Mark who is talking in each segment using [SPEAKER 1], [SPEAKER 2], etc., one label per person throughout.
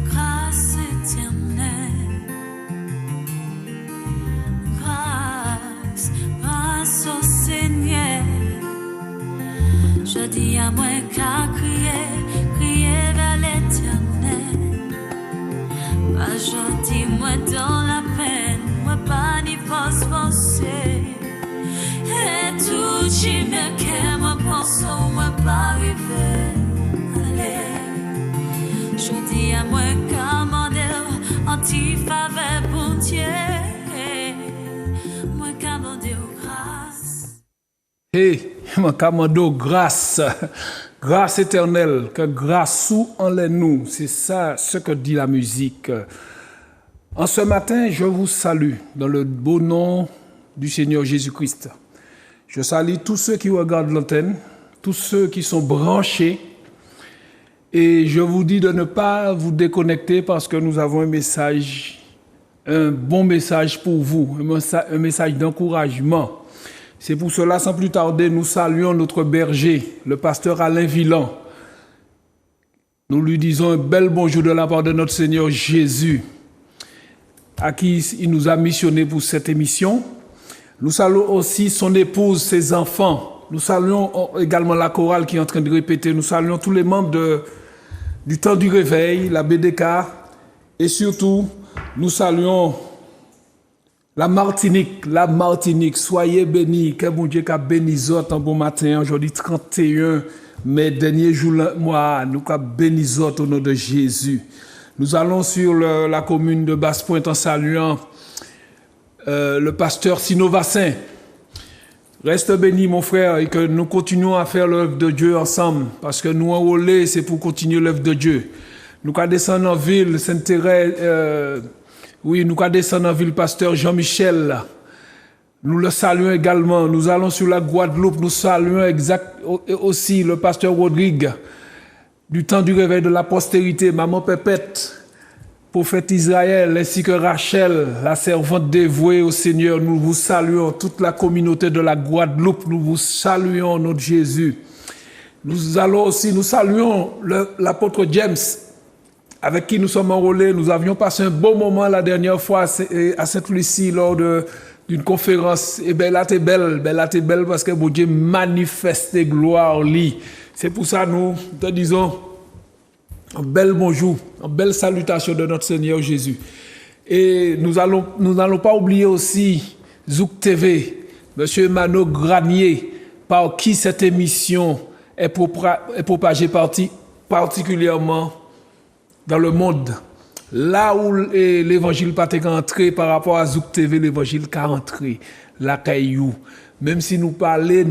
[SPEAKER 1] grâce éternelle, grâce au Seigneur. Je dis à moi qu'à crier vers l'Éternel. Pas je dis moi dans la peine, moi pas ni forcer. Et tout qui me qu'est moi pense moi pas arriver. Allez, je dis à moi qu'à anti-faveur pour Dieu. Moi qu'à grâce.
[SPEAKER 2] Hey, moi commando grâce, grâce éternelle, que grâce sous en les nous, c'est ça ce que dit la musique. En ce matin, je vous salue dans le beau nom du Seigneur Jésus-Christ. Je salue tous ceux qui regardent l'antenne, tous ceux qui sont branchés, et je vous dis de ne pas vous déconnecter parce que nous avons un message, un bon message pour vous, un message d'encouragement. C'est pour cela, sans plus tarder, nous saluons notre berger, le pasteur Alain Villan. Nous lui disons un bel bonjour de la part de notre Seigneur Jésus, à qui il nous a missionné pour cette émission. Nous saluons aussi son épouse, ses enfants. Nous saluons également la chorale qui est en train de répéter. Nous saluons tous les membres du temps du réveil, la BDK. Et surtout, nous saluons la Martinique, soyez bénis, que bon Dieu qu'a béni en bon matin, aujourd'hui 31 mai, dernier jour mois, nous qu'a béni au nom de Jésus. Nous allons sur la commune de Basse-Pointe en saluant le pasteur Sinovassin. Reste béni mon frère et que nous continuons à faire l'œuvre de Dieu ensemble, parce que nous enrôler c'est pour continuer l'œuvre de Dieu. Nous qu'a descendre en ville, Sainte-Thérèse, oui, nous allons descendre en ville, pasteur Jean-Michel. Nous le saluons également. Nous allons sur la Guadeloupe. Nous saluons aussi le pasteur Rodrigue, du temps du réveil de la postérité, maman Pépette, prophète Israël, ainsi que Rachel, la servante dévouée au Seigneur. Nous vous saluons, toute la communauté de la Guadeloupe. Nous vous saluons, notre Jésus. Nous saluons l'apôtre James, avec qui nous sommes enrôlés. Nous avions passé un bon moment la dernière fois à Sainte-Lucie lors d'une conférence. Et ben là, t'es belle parce que bon Dieu manifeste gloire li. C'est pour ça nous te disons un bel bonjour, une belle salutation de notre Seigneur Jésus. Et nous n'allons pas oublier aussi Zouk TV, Monsieur Mano Granier, par qui cette émission est propagée particulièrement dans le monde, là où l'évangile pas été entré par rapport à Zouk TV, l'évangile qu'a entré, la caillou. Même si nous parlons,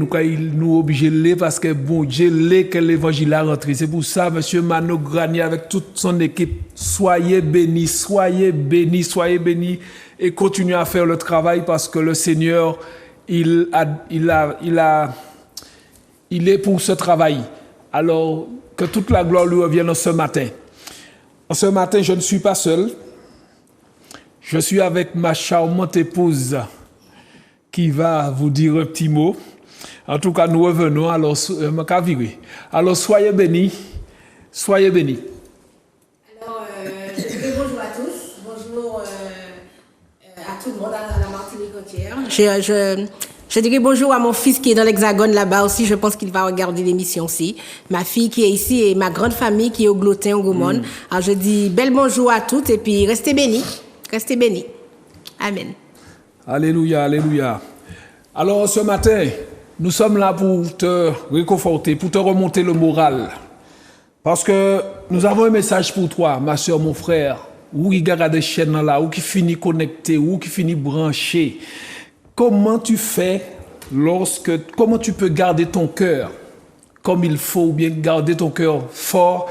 [SPEAKER 2] nous obligés de lire parce que bon Dieu l'est que l'évangile a rentré. C'est pour ça, Monsieur Mano Granier avec toute son équipe, soyez bénis, et continuez à faire le travail parce que le Seigneur, il est pour ce travail. Alors, que toute la gloire lui revienne ce matin. Ce matin, je ne suis pas seul. Je suis avec ma charmante épouse qui va vous dire un petit mot. En tout cas, nous revenons. Alors, soyez bénis. Soyez bénis.
[SPEAKER 3] Alors, je dirais bonjour à tous. Bonjour à tout le monde, à la Martinique entière. Je dirais bonjour à mon fils qui est dans l'Hexagone là-bas aussi. Je pense qu'il va regarder l'émission aussi. Ma fille qui est ici et ma grande famille qui est au Glotin, au Gaumont. Alors je dis bel bonjour à toutes et puis restez bénis. Restez bénis. Amen.
[SPEAKER 2] Alléluia, alléluia. Alors ce matin, nous sommes là pour te réconforter, pour te remonter le moral. Parce que nous avons un message pour toi, ma soeur, mon frère. Ou qui garde des chaînes là, ou qui finit connecté, ou qui finit branché. Comment tu fais comment tu peux garder ton cœur comme il faut, ou bien garder ton cœur fort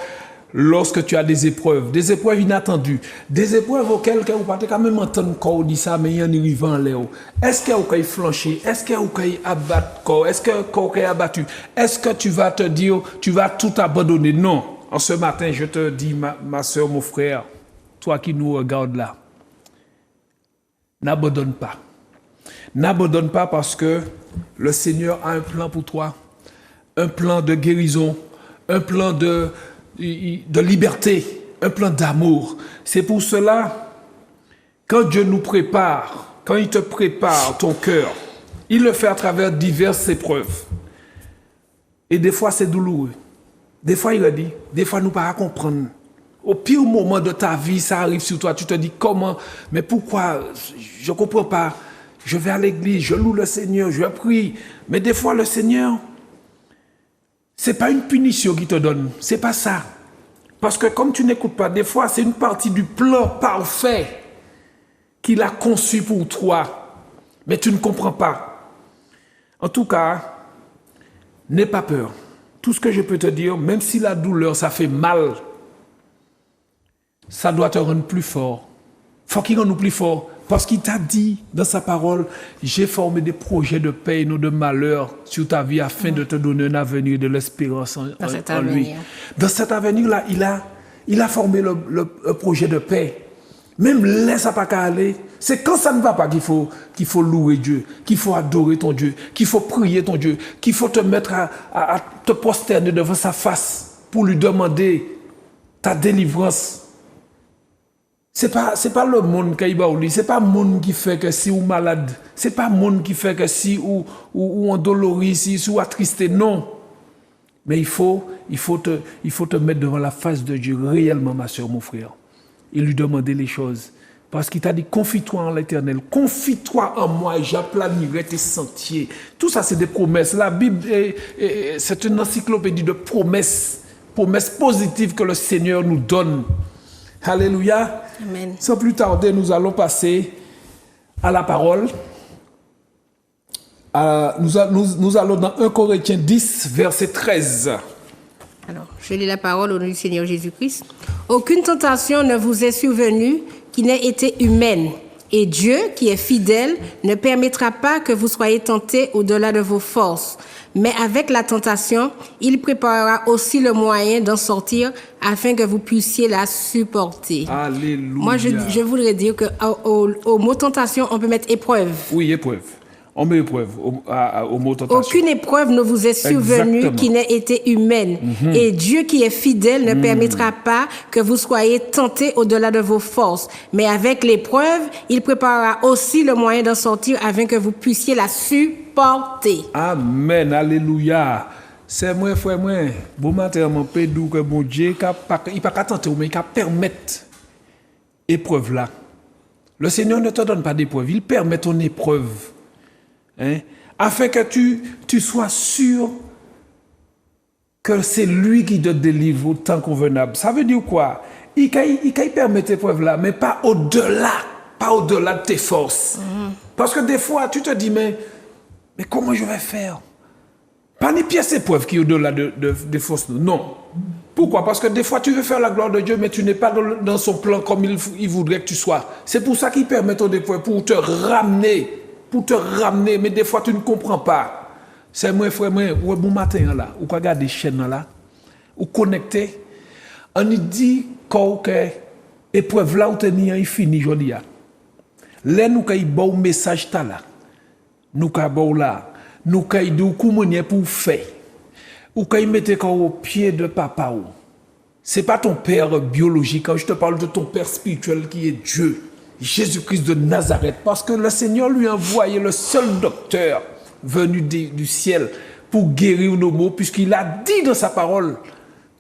[SPEAKER 2] lorsque tu as des épreuves inattendues, des épreuves auxquelles vous ne pouvez pas même entendre qu'on dit ça, mais il y a un arrivant là. Est-ce que vous avez flanché? Est-ce que vous avez abattu? Est-ce que vous avez abattu? Est-ce que tu vas te dire, tu vas tout abandonner? Non. En ce matin, je te dis, ma soeur, mon frère, toi qui nous regardes là, n'abandonne pas. N'abandonne pas parce que le Seigneur a un plan pour toi, un plan de guérison, un plan de liberté, un plan d'amour. C'est pour cela, quand Dieu nous prépare, quand il te prépare ton cœur, il le fait à travers diverses épreuves. Et des fois, c'est douloureux. Des fois, il a dit, des fois, nous ne pouvons pas comprendre. Au pire moment de ta vie, ça arrive sur toi. Tu te dis, comment? Mais pourquoi? Je ne comprends pas. Je vais à l'église, je loue le Seigneur, je prie. Mais des fois, le Seigneur, ce n'est pas une punition qu'il te donne. Ce n'est pas ça. Parce que comme tu n'écoutes pas, des fois, c'est une partie du plan parfait qu'il a conçu pour toi. Mais tu ne comprends pas. En tout cas, n'aie pas peur. Tout ce que je peux te dire, même si la douleur, ça fait mal, ça doit te rendre plus fort. Il faut qu'il rende nous plus fort. Parce qu'il t'a dit dans sa parole, j'ai formé des projets de paix et non de malheur sur ta vie afin de te donner un avenir de l'espérance en lui. Dans cet avenir-là, il a formé le projet de paix. Même laisse pas qu'à aller. C'est quand ça ne va pas qu'il faut louer Dieu, qu'il faut adorer ton Dieu, qu'il faut prier ton Dieu, qu'il faut te mettre à te prosterner devant sa face pour lui demander ta délivrance. C'est pas le monde qui va au lit, c'est pas le monde qui fait que si ou malade, c'est pas le monde qui fait que si ou endolori, si ou attristé, non. Mais il faut te mettre devant la face de Dieu réellement, ma soeur, mon frère, et lui demander les choses. Parce qu'il t'a dit, confie-toi en l'Éternel, confie-toi en moi et j'aplanirai tes sentiers. Tout ça, c'est des promesses. La Bible, c'est une encyclopédie de promesses positives que le Seigneur nous donne. Alléluia.
[SPEAKER 3] Amen.
[SPEAKER 2] Sans plus tarder, nous allons passer à la parole. Nous allons dans 1 Corinthiens 10, verset 13.
[SPEAKER 3] Alors, je lis la parole au nom du Seigneur Jésus-Christ. Aucune tentation ne vous est survenue qui n'ait été humaine. Et Dieu, qui est fidèle, ne permettra pas que vous soyez tentés au-delà de vos forces. Mais avec la tentation, il préparera aussi le moyen d'en sortir afin que vous puissiez la supporter.
[SPEAKER 2] Alléluia.
[SPEAKER 3] Moi, je voudrais dire qu'au mot tentation, on peut mettre épreuve.
[SPEAKER 2] Oui, épreuve. On met épreuve au mot tentation.
[SPEAKER 3] Aucune épreuve ne vous est survenue qui n'ait été humaine. Et Dieu qui est fidèle ne permettra pas que vous soyez tentés au-delà de vos forces. Mais avec l'épreuve, il préparera aussi le moyen d'en sortir afin que vous puissiez la supporter.
[SPEAKER 2] Amen. Alléluia. C'est moi, frère, moi. Bon matin, mon père, que bon Dieu, il ne peut pas tenter, mais il peut permettre épreuve là. Le Seigneur ne te donne pas d'épreuve, il permet ton épreuve. Hein? Afin que tu sois sûr que c'est lui qui te délivre au temps convenable. Ça veut dire quoi? Il permet tes preuves là, mais pas au-delà de tes forces. Parce que des fois, tu te dis, mais comment je vais faire? Pas les pièces épreuves qui sont au-delà des forces. Non. Pourquoi? Parce que des fois, tu veux faire la gloire de Dieu, mais tu n'es pas dans son plan comme il voudrait que tu sois. C'est pour ça qu'il permet ton épreuve, pour te ramener, mais des fois tu ne comprends pas. C'est moi, frère, ou bon matin là, ou quoi garder chaîne là, ou connecté, on dit que épreuve là où tu es il fini joli là. Là nous kay bon message ta là. Nous kay bon là, nous kay do comment pour faire. Ou kay mettre au pied de papa ou. C'est pas ton père biologique, quand je te parle de ton père spirituel qui est Dieu. Jésus-Christ de Nazareth, parce que le Seigneur lui a envoyé le seul docteur venu du ciel pour guérir nos maux, puisqu'il a dit dans sa parole,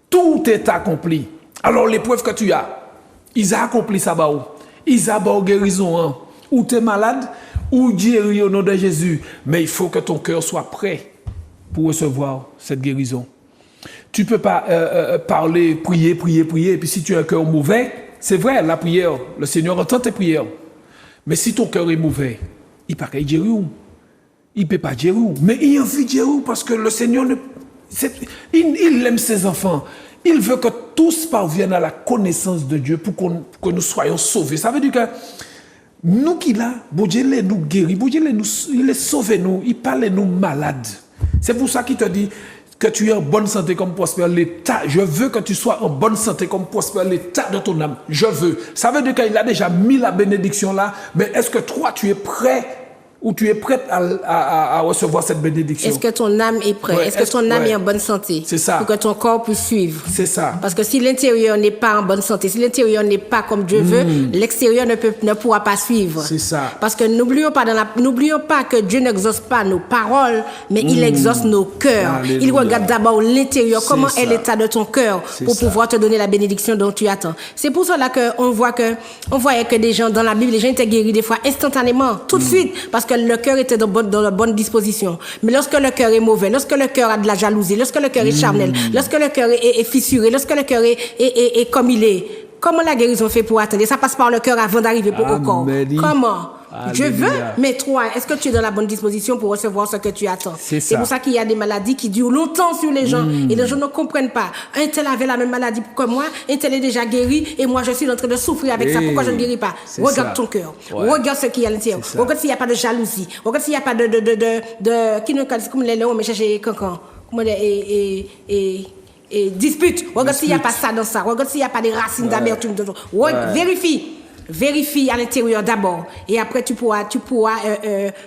[SPEAKER 2] tout est accompli. Alors l'épreuve que tu as, ils ont accompli ça, ils ont guérison, ou tu es malade, ou guéri au nom de Jésus, mais il faut que ton cœur soit prêt pour recevoir cette guérison. Tu ne peux pas parler, prier, et puis si tu as un cœur mauvais, c'est vrai, la prière, le Seigneur entend tes prières. Mais si ton cœur est mauvais, il ne peut pas dire où. Il ne peut pas dire où. Mais il a envie de dire où parce que le Seigneur, il aime ses enfants. Il veut que tous parviennent à la connaissance de Dieu pour que nous soyons sauvés. Ça veut dire que nous qui là, bon Dieu nous guérit, bon Dieu il est sauvé nous, il parle nous malades. C'est pour ça qu'il te dit que tu es en bonne santé comme prospère l'état. Je veux que tu sois en bonne santé comme prospère l'état de ton âme. Je veux. Ça veut dire qu'il a déjà mis la bénédiction là, mais est-ce que toi tu es prêt où tu es prête à recevoir cette bénédiction.
[SPEAKER 3] Est-ce que ton âme est prête?
[SPEAKER 2] Ouais,
[SPEAKER 3] est-ce que ton âme
[SPEAKER 2] ouais.
[SPEAKER 3] est en bonne santé?
[SPEAKER 2] C'est ça.
[SPEAKER 3] Pour que ton corps puisse suivre.
[SPEAKER 2] C'est ça.
[SPEAKER 3] Parce que si l'intérieur n'est pas en bonne santé, si l'intérieur n'est pas comme Dieu veut, l'extérieur ne pourra pas suivre.
[SPEAKER 2] C'est ça.
[SPEAKER 3] Parce que n'oublions pas que Dieu n'exauce pas nos paroles, mais il exauce nos cœurs.
[SPEAKER 2] Alléluia.
[SPEAKER 3] Il regarde d'abord l'intérieur,
[SPEAKER 2] C'est
[SPEAKER 3] comment
[SPEAKER 2] ça.
[SPEAKER 3] est l'état de ton cœur pour
[SPEAKER 2] ça.
[SPEAKER 3] pouvoir te donner la bénédiction dont tu attends. C'est pour cela qu'on voyait que des gens dans la Bible, les gens étaient guéris des fois instantanément, tout de suite, parce que le cœur était dans la bonne disposition. Mais lorsque le cœur est mauvais, lorsque le cœur a de la jalousie, lorsque le cœur est charnel, lorsque le cœur est fissuré, lorsque le cœur est comme il est, comment la guérison fait pour atteindre? Ça passe par le cœur avant d'arriver au corps.
[SPEAKER 2] Amen.
[SPEAKER 3] Comment? Je veux,
[SPEAKER 2] Alléluia.
[SPEAKER 3] mais toi, est-ce que tu es dans la bonne disposition pour recevoir ce que tu attends?
[SPEAKER 2] C'est
[SPEAKER 3] C'est
[SPEAKER 2] ça.
[SPEAKER 3] pour ça qu'il y a des maladies qui durent longtemps sur les gens et les gens ne comprennent pas. Un tel avait la même maladie que moi, un tel est déjà guéri et moi je suis en train de souffrir avec ça. Pourquoi je ne guéris pas?
[SPEAKER 2] C'est
[SPEAKER 3] Regarde
[SPEAKER 2] ça.
[SPEAKER 3] ton cœur.
[SPEAKER 2] Ouais.
[SPEAKER 3] Regarde ce qu'il y a à l'intérieur.
[SPEAKER 2] C'est ça.
[SPEAKER 3] Regarde s'il n'y a pas de jalousie. Regarde s'il n'y a pas de qui nous comme les léons, mais chercher cancan. Comment et dispute. Regarde s'il n'y a pas ça dans ça. Regarde s'il n'y a pas des racines d'amertume dedans. Vérifie à l'intérieur d'abord et après tu pourras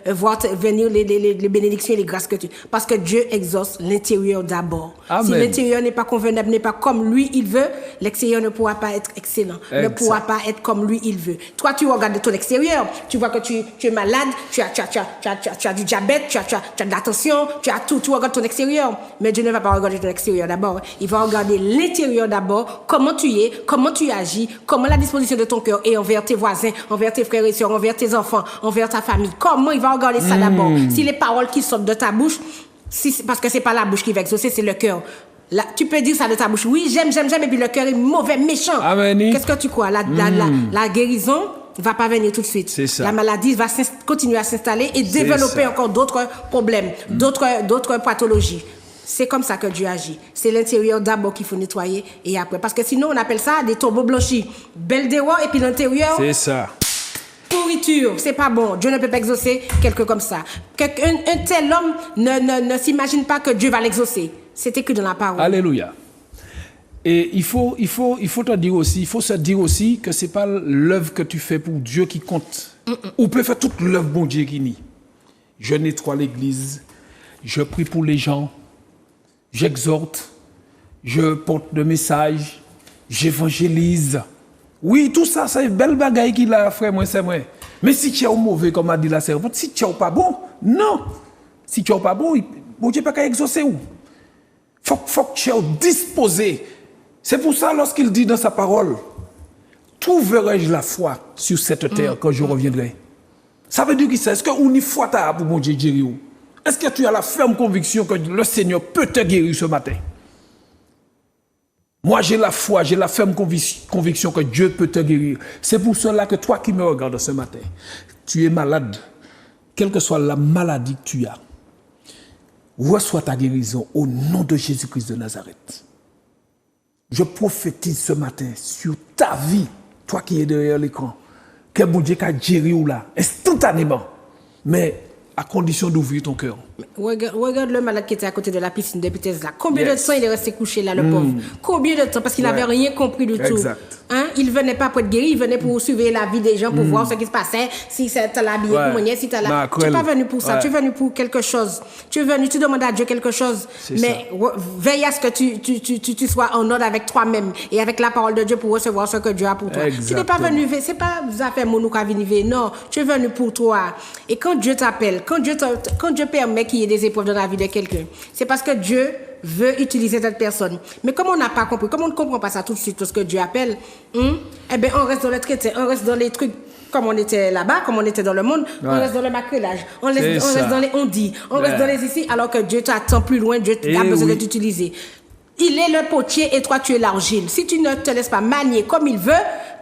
[SPEAKER 3] voir venir les bénédictions et les grâces que tu... Parce que Dieu exauce l'intérieur d'abord.
[SPEAKER 2] Amen.
[SPEAKER 3] Si l'intérieur n'est pas convenable, n'est pas comme lui il veut, l'extérieur ne pourra pas être excellent, ne
[SPEAKER 2] Exact.
[SPEAKER 3] pourra pas être comme lui il veut. Toi tu regardes ton extérieur, tu vois que tu es malade, tu as du diabète, tu as de la tension, tu as tout, tu regardes ton extérieur. Mais Dieu ne va pas regarder ton extérieur d'abord. Il va regarder l'intérieur d'abord, comment tu es, comment tu agis, comment la disposition de ton cœur est envers tes voisins, envers tes frères et sœurs, envers tes enfants, envers ta famille. Comment il va regarder ça d'abord? Si les paroles qui sortent de ta bouche, parce que c'est pas la bouche qui va exaucer, c'est le cœur. Là, tu peux dire ça de ta bouche. Oui, j'aime, et puis le cœur est mauvais, méchant.
[SPEAKER 2] Amen.
[SPEAKER 3] Qu'est-ce que tu crois? La guérison ne va pas venir tout de suite.
[SPEAKER 2] C'est ça.
[SPEAKER 3] La maladie va continuer à s'installer et
[SPEAKER 2] C'est
[SPEAKER 3] développer
[SPEAKER 2] ça.
[SPEAKER 3] encore d'autres problèmes, d'autres pathologies. C'est comme ça que Dieu agit. C'est l'intérieur d'abord qu'il faut nettoyer et après. Parce que sinon, on appelle ça des tombeaux blanchis. Belle dehors et puis l'intérieur,
[SPEAKER 2] C'est ça.
[SPEAKER 3] pourriture. C'est pas bon. Dieu ne peut pas exaucer quelqu'un comme ça. Un tel homme ne s'imagine pas que Dieu va l'exaucer. C'est écrit dans la parole.
[SPEAKER 2] Alléluia. Et il faut te dire aussi, il faut se dire aussi que c'est pas l'œuvre que tu fais pour Dieu qui compte. Ou peut faire toute l'œuvre bon Dieu qui nie. Je nettoie l'église, je prie pour les gens, j'exhorte, je porte le message, j'évangélise. Oui, tout ça, c'est une belle bagaille qu'il a, frère, moi, c'est moi. Mais si tu es mauvais, comme a dit la servante, si tu n'es pas bon, non. Si tu n'es pas bon, bon Dieu n'a pas qu'à exaucer où. Faut que tu sois disposé. C'est pour ça, lorsqu'il dit dans sa parole, trouverai-je la foi sur cette terre quand je reviendrai. Ça veut dire que c'est, est-ce qu'on y foi pour mon Dieu guérir? Est-ce que tu as la ferme conviction que le Seigneur peut te guérir ce matin? Moi, j'ai la foi, j'ai la ferme conviction que Dieu peut te guérir. C'est pour cela que toi qui me regardes ce matin, tu es malade, quelle que soit la maladie que tu as, reçois ta guérison au nom de Jésus-Christ de Nazareth. Je prophétise ce matin sur ta vie, toi qui es derrière l'écran, que mon Dieu a guéri ou là, instantanément, mais à condition d'ouvrir ton cœur.
[SPEAKER 3] Regarde le malade qui était à côté de la piscine de Bethesda. Combien
[SPEAKER 2] Yes.
[SPEAKER 3] de temps il est resté couché là, le pauvre? Combien de temps? Parce qu'il n'avait rien compris du tout.
[SPEAKER 2] Exact.
[SPEAKER 3] Hein? Il venait pas pour être guéri, il venait pour surveiller la vie des gens, pour voir ce qui se passait, si tu as l'habillé
[SPEAKER 2] Ouais.
[SPEAKER 3] pour manier, si tu as la... Tu n'es pas venu pour ça,
[SPEAKER 2] Ouais.
[SPEAKER 3] tu es venu pour quelque chose. Tu es venu, tu demandes à Dieu quelque chose.
[SPEAKER 2] C'est
[SPEAKER 3] Mais veille à ce que tu sois en ordre avec toi-même et avec la parole de Dieu pour recevoir ce que Dieu a pour toi. Tu n'es pas venu, c'est pas vous affaires mono qu'a venu, non. Tu es venu pour toi. Et quand Dieu t'appelle, quand Dieu permet qu'il y ait des épreuves dans la vie de quelqu'un, c'est parce que Dieu veut utiliser cette personne. Mais comme on n'a pas compris, comme on ne comprend pas ça tout de suite, lorsque Dieu appelle, eh bien, on reste dans le traité, on reste dans les trucs comme on était là-bas, comme on était dans le monde, on reste dans le macrélage, on reste dans les on-dit, on reste dans les ici, alors que Dieu t'attend plus loin, Dieu a besoin de t'utiliser. Il est le potier et toi tu es l'argile. Si tu ne te laisses pas manier comme il veut,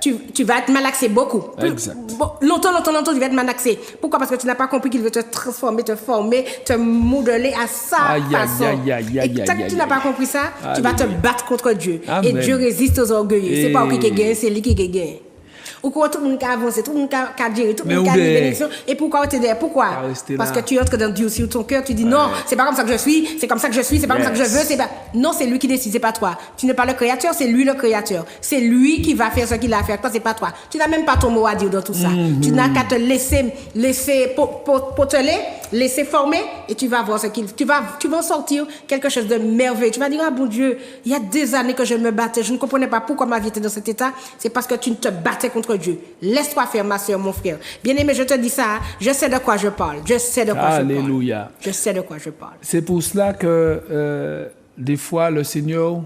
[SPEAKER 3] tu vas être malaxé beaucoup.
[SPEAKER 2] Exact.
[SPEAKER 3] Longtemps, tu vas être malaxé. Pourquoi? Parce que tu n'as pas compris qu'il veut te transformer, te former, te modeler à sa façon. Et tant que tu n'as pas compris ça, tu vas te battre contre Dieu.
[SPEAKER 2] Amen.
[SPEAKER 3] Et Dieu résiste aux orgueilleux. C'est pas lui qui gagne, c'est lui qui gagne. Ou quoi tout le monde qui avance, tout le monde qui a géré, tout le monde qui a
[SPEAKER 2] Mais
[SPEAKER 3] une
[SPEAKER 2] où
[SPEAKER 3] bénédiction. Et pourquoi tu es derrière? Pourquoi?
[SPEAKER 2] Pas rester
[SPEAKER 3] Parce
[SPEAKER 2] là.
[SPEAKER 3] que tu entres dans Dieu sur ton cœur, tu dis non, c'est pas comme ça que je suis, c'est comme ça que je suis, c'est pas comme ça que je veux, c'est pas. Non, c'est lui qui décide, c'est pas toi. Tu n'es pas le créateur, c'est lui le créateur. C'est lui qui va faire ce qu'il a à faire. Toi, c'est pas toi. Tu n'as même pas ton mot à dire dans tout ça. Tu n'as qu'à te laisser poteler, laisser former, et tu vas voir ce qu'il. Tu vas en sortir quelque chose de merveilleux. Tu vas dire, ah bon Dieu, il y a des années que je me battais, je ne comprenais pas pourquoi ma vie était dans cet état. C'est parce que tu ne te battais contre Dieu. Laisse-toi faire, ma soeur, mon frère. Bien-aimé, je te dis ça, je sais de quoi je parle. Je sais de quoi je parle.
[SPEAKER 2] Alléluia.
[SPEAKER 3] Je sais de quoi je parle.
[SPEAKER 2] C'est pour cela que des fois, le Seigneur,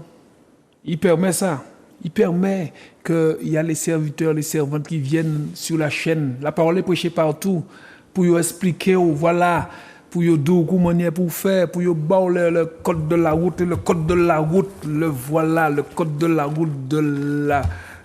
[SPEAKER 2] il permet ça. Il permet qu'il y a les serviteurs, les servantes qui viennent sur la chaîne. La parole est prêchée partout pour vous expliquer, voilà, pour vous dire comment il pour faire, pour vous donner le code de la route, et le code de la route, le voilà, le code de la route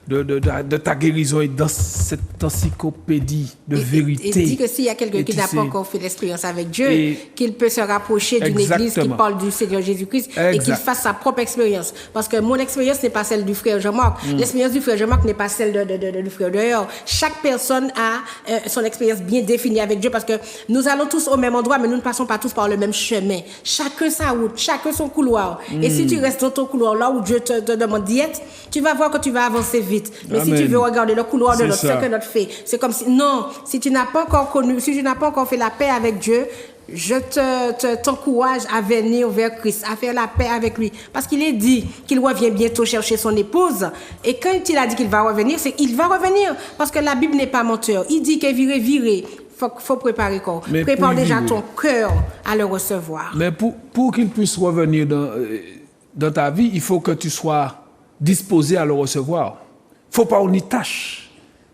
[SPEAKER 2] de ta guérison est dans cette encyclopédie de vérité.
[SPEAKER 3] Il dit que s'il y a quelqu'un qui n'a pas encore fait l'expérience avec Dieu, qu'il peut se rapprocher d'une église qui parle du Seigneur Jésus-Christ et qu'il fasse sa propre expérience. Parce que mon expérience n'est pas celle du frère Jean-Marc. L'expérience du frère Jean-Marc n'est pas celle du frère dehors. Chaque personne a son expérience bien définie avec Dieu parce que nous allons tous au même endroit, mais nous ne passons pas tous par le même chemin. Chacun sa route, chacun son couloir. Et si tu restes dans ton couloir, là où Dieu te demande d'y être, tu vas voir que tu vas avancer vite. Mais
[SPEAKER 2] Amen.
[SPEAKER 3] si tu veux regarder le couloir de
[SPEAKER 2] C'est
[SPEAKER 3] l'autre, ce
[SPEAKER 2] ça.
[SPEAKER 3] que l'autre fait, c'est comme si, non, si tu n'as pas encore connu, si tu n'as pas encore fait la paix avec Dieu, je t'encourage à venir vers Christ, à faire la paix avec lui. Parce qu'il est dit qu'il revient bientôt chercher son épouse. Et quand il a dit qu'il va revenir, c'est qu'il va revenir. Parce que la Bible n'est pas menteur. Il dit qu'il viré. Faut préparer quoi.
[SPEAKER 2] Mais
[SPEAKER 3] Prépare
[SPEAKER 2] pour
[SPEAKER 3] déjà
[SPEAKER 2] virer.
[SPEAKER 3] ton cœur à le recevoir.
[SPEAKER 2] Mais pour qu'il puisse revenir dans ta vie, il faut que tu sois disposé à le recevoir. Il ne faut pas qu'on y tâche.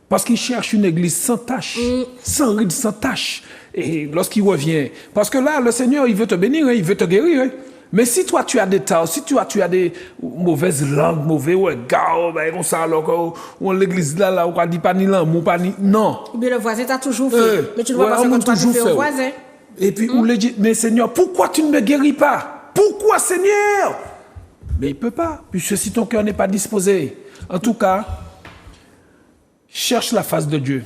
[SPEAKER 2] Parce qu'il cherche une église sans tâche, sans ride, sans tâche. Et lorsqu'il revient, parce que là, le Seigneur, il veut te bénir, hein, il veut te guérir. Hein. Mais si toi, tu as des torts, si tu as des mauvaises langues, mauvais regards, ben, comme ça, alors qu'on l'église là, on ne dit pas ni l'amour, pas ni. Non.
[SPEAKER 3] Mais le voisin t'a toujours fait. Mais tu ne vois pas ce
[SPEAKER 2] on
[SPEAKER 3] que toi tu
[SPEAKER 2] toujours
[SPEAKER 3] fais
[SPEAKER 2] fait,
[SPEAKER 3] au voisin.
[SPEAKER 2] Et puis, on lui dit, mais Seigneur, pourquoi tu ne me guéris pas? Pourquoi, Seigneur? Mais il ne peut pas, puisque si ton cœur n'est pas disposé. En tout cas, cherche la face de Dieu.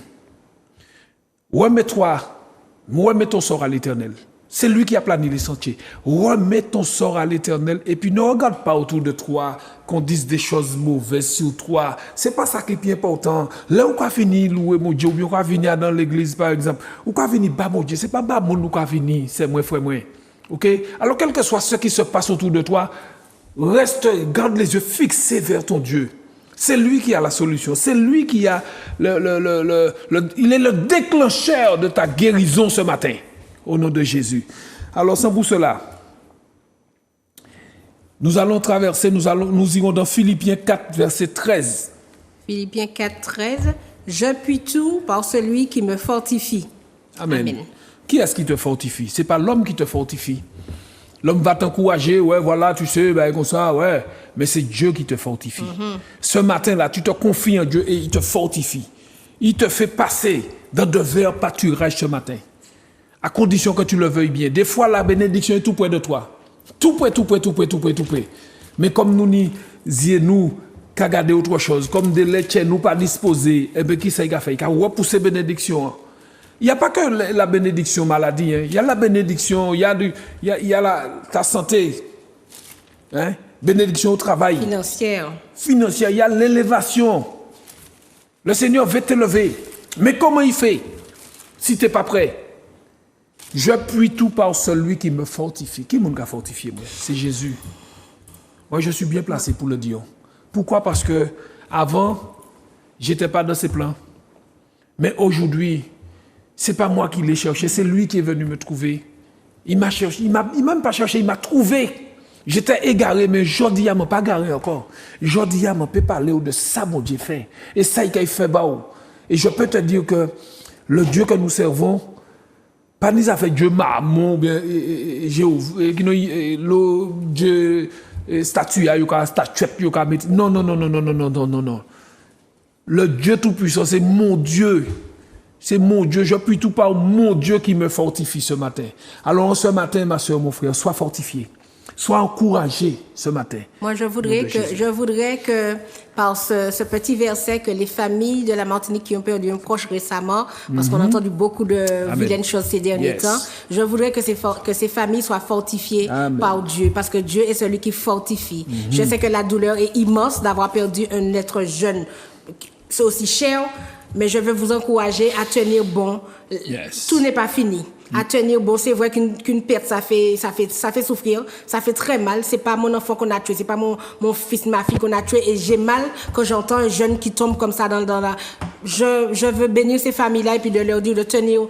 [SPEAKER 2] Remets ton sort à l'Éternel. C'est lui qui a plané les sentiers. Remets ton sort à l'Éternel et puis ne regarde pas autour de toi qu'on dise des choses mauvaises sur toi. C'est pas ça qui est bien important. Là où on finit louer mon Dieu, ou bien on venir dans l'église par exemple, ou on venir bas mon Dieu, c'est pas bas mon nous venir, c'est moi frère moi. OK? Alors quel que soit ce qui se passe autour de toi, reste, garde les yeux fixés vers ton Dieu. C'est lui qui a la solution. C'est lui qui a il est le déclencheur de ta guérison ce matin. Au nom de Jésus. Alors, sans pour cela, nous allons traverser, nous irons dans Philippiens 4, verset 13.
[SPEAKER 3] Philippiens 4, 13. Je puis tout par celui qui me fortifie.
[SPEAKER 2] Amen.
[SPEAKER 3] Amen.
[SPEAKER 2] Qui est-ce qui te fortifie? C'est pas l'homme qui te fortifie. L'homme va t'encourager, ouais, voilà, tu sais, ben, comme ça, ouais. Mais c'est Dieu qui te fortifie. Ce matin-là, tu te confies en Dieu et il te fortifie. Il te fait passer dans de verts pâturages ce matin. À condition que tu le veuilles bien. Des fois, la bénédiction est tout près de toi. Tout près. Mais comme nous qu'à garder autre chose, comme des laitiers, nous pas disposés, eh bien, qui ça y a fait? Il a repoussé bénédiction. Il n'y a pas que la bénédiction maladie. Hein. Il y a la bénédiction, il y a ta santé. Hein? Bénédiction au travail.
[SPEAKER 3] Financière.
[SPEAKER 2] Il y a l'élévation. Le Seigneur veut t'élever. Mais comment il fait si tu n'es pas prêt? Je puis tout par celui qui me fortifie. Qui m'a fortifié, moi? C'est Jésus. Moi, je suis bien placé pour le dire. Pourquoi? Parce que avant, je n'étais pas dans ses plans. Mais aujourd'hui, ce n'est pas moi qui l'ai cherché, c'est lui qui est venu me trouver. Il m'a cherché, il m'a même pas cherché, il m'a trouvé. J'étais égaré, mais aujourd'hui, il m'a pas garé encore. Aujourd'hui, il m'a pas parlé de ça, mon Dieu fait. Et ça, il fait bas. Et je peux te dire que le Dieu que nous servons, pas nous a fait Dieu maman, bien le Dieu statue, statuette, non. Le Dieu tout-puissant, c'est mon Dieu. C'est mon Dieu. Je puis tout par mon Dieu qui me fortifie ce matin. Alors ce matin, ma soeur, mon frère, sois fortifié. Sois encouragé ce matin.
[SPEAKER 3] Moi, je voudrais que par ce petit verset, que les familles de la Martinique qui ont perdu un proche récemment, parce qu'on a entendu beaucoup de vilaines choses ces derniers temps, je voudrais que ces familles soient fortifiées par Dieu, parce que Dieu est celui qui fortifie. Je sais que la douleur est immense d'avoir perdu un être jeune. C'est aussi cher, mais je veux vous encourager à tenir bon. Tout n'est pas fini. À tenir bon, c'est vrai qu'une perte, ça fait souffrir, ça fait très mal. C'est pas mon enfant qu'on a tué, c'est pas mon fils, ma fille qu'on a tué. Et j'ai mal quand j'entends un jeune qui tombe comme ça dans la... Je veux bénir ces familles-là et puis de leur dire de tenir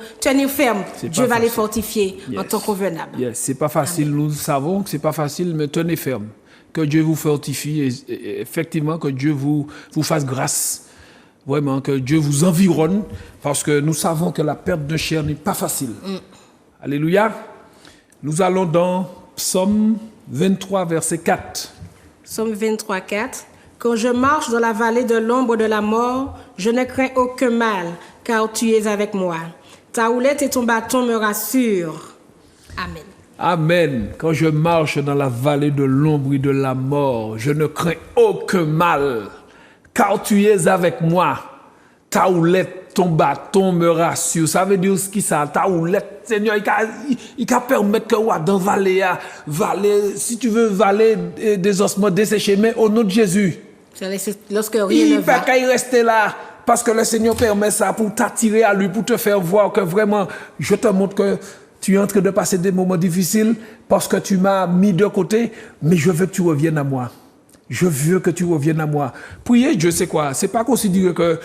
[SPEAKER 3] ferme. Dieu va les fortifier en temps convenable.
[SPEAKER 2] C'est pas facile, nous savons que c'est pas facile, mais tenez ferme. Que Dieu vous fortifie et effectivement que Dieu vous fasse grâce. Vraiment, que Dieu vous environne, parce que nous savons que la perte de chair n'est pas facile. Alléluia. Nous allons dans Psaume 23, verset 4.
[SPEAKER 3] Psaume 23, 4. Quand je marche dans la vallée de l'ombre de la mort, je ne crains aucun mal, car tu es avec moi. Ta houlette et ton bâton me rassurent. Amen.
[SPEAKER 2] Amen. Quand je marche dans la vallée de l'ombre et de la mort, je ne crains aucun mal, car tu es avec moi. Ta houlette, ton bâton me rassure. Ça veut dire ce qui ça? Ta houlette, Seigneur, il peut permettre que dans vallée, si tu veux, vallée des ossements desséchés, mais au nom de Jésus.
[SPEAKER 3] Lorsque rien
[SPEAKER 2] Il
[SPEAKER 3] ne
[SPEAKER 2] ne peut
[SPEAKER 3] va.
[SPEAKER 2] pas rester là. Parce que le Seigneur permet ça pour t'attirer à lui, pour te faire voir que vraiment, je te montre que tu es en train de passer des moments difficiles parce que tu m'as mis de côté, mais je veux que tu reviennes à moi. Je veux que tu reviennes à moi. Prier, Dieu, c'est quoi? C'est pas considérer que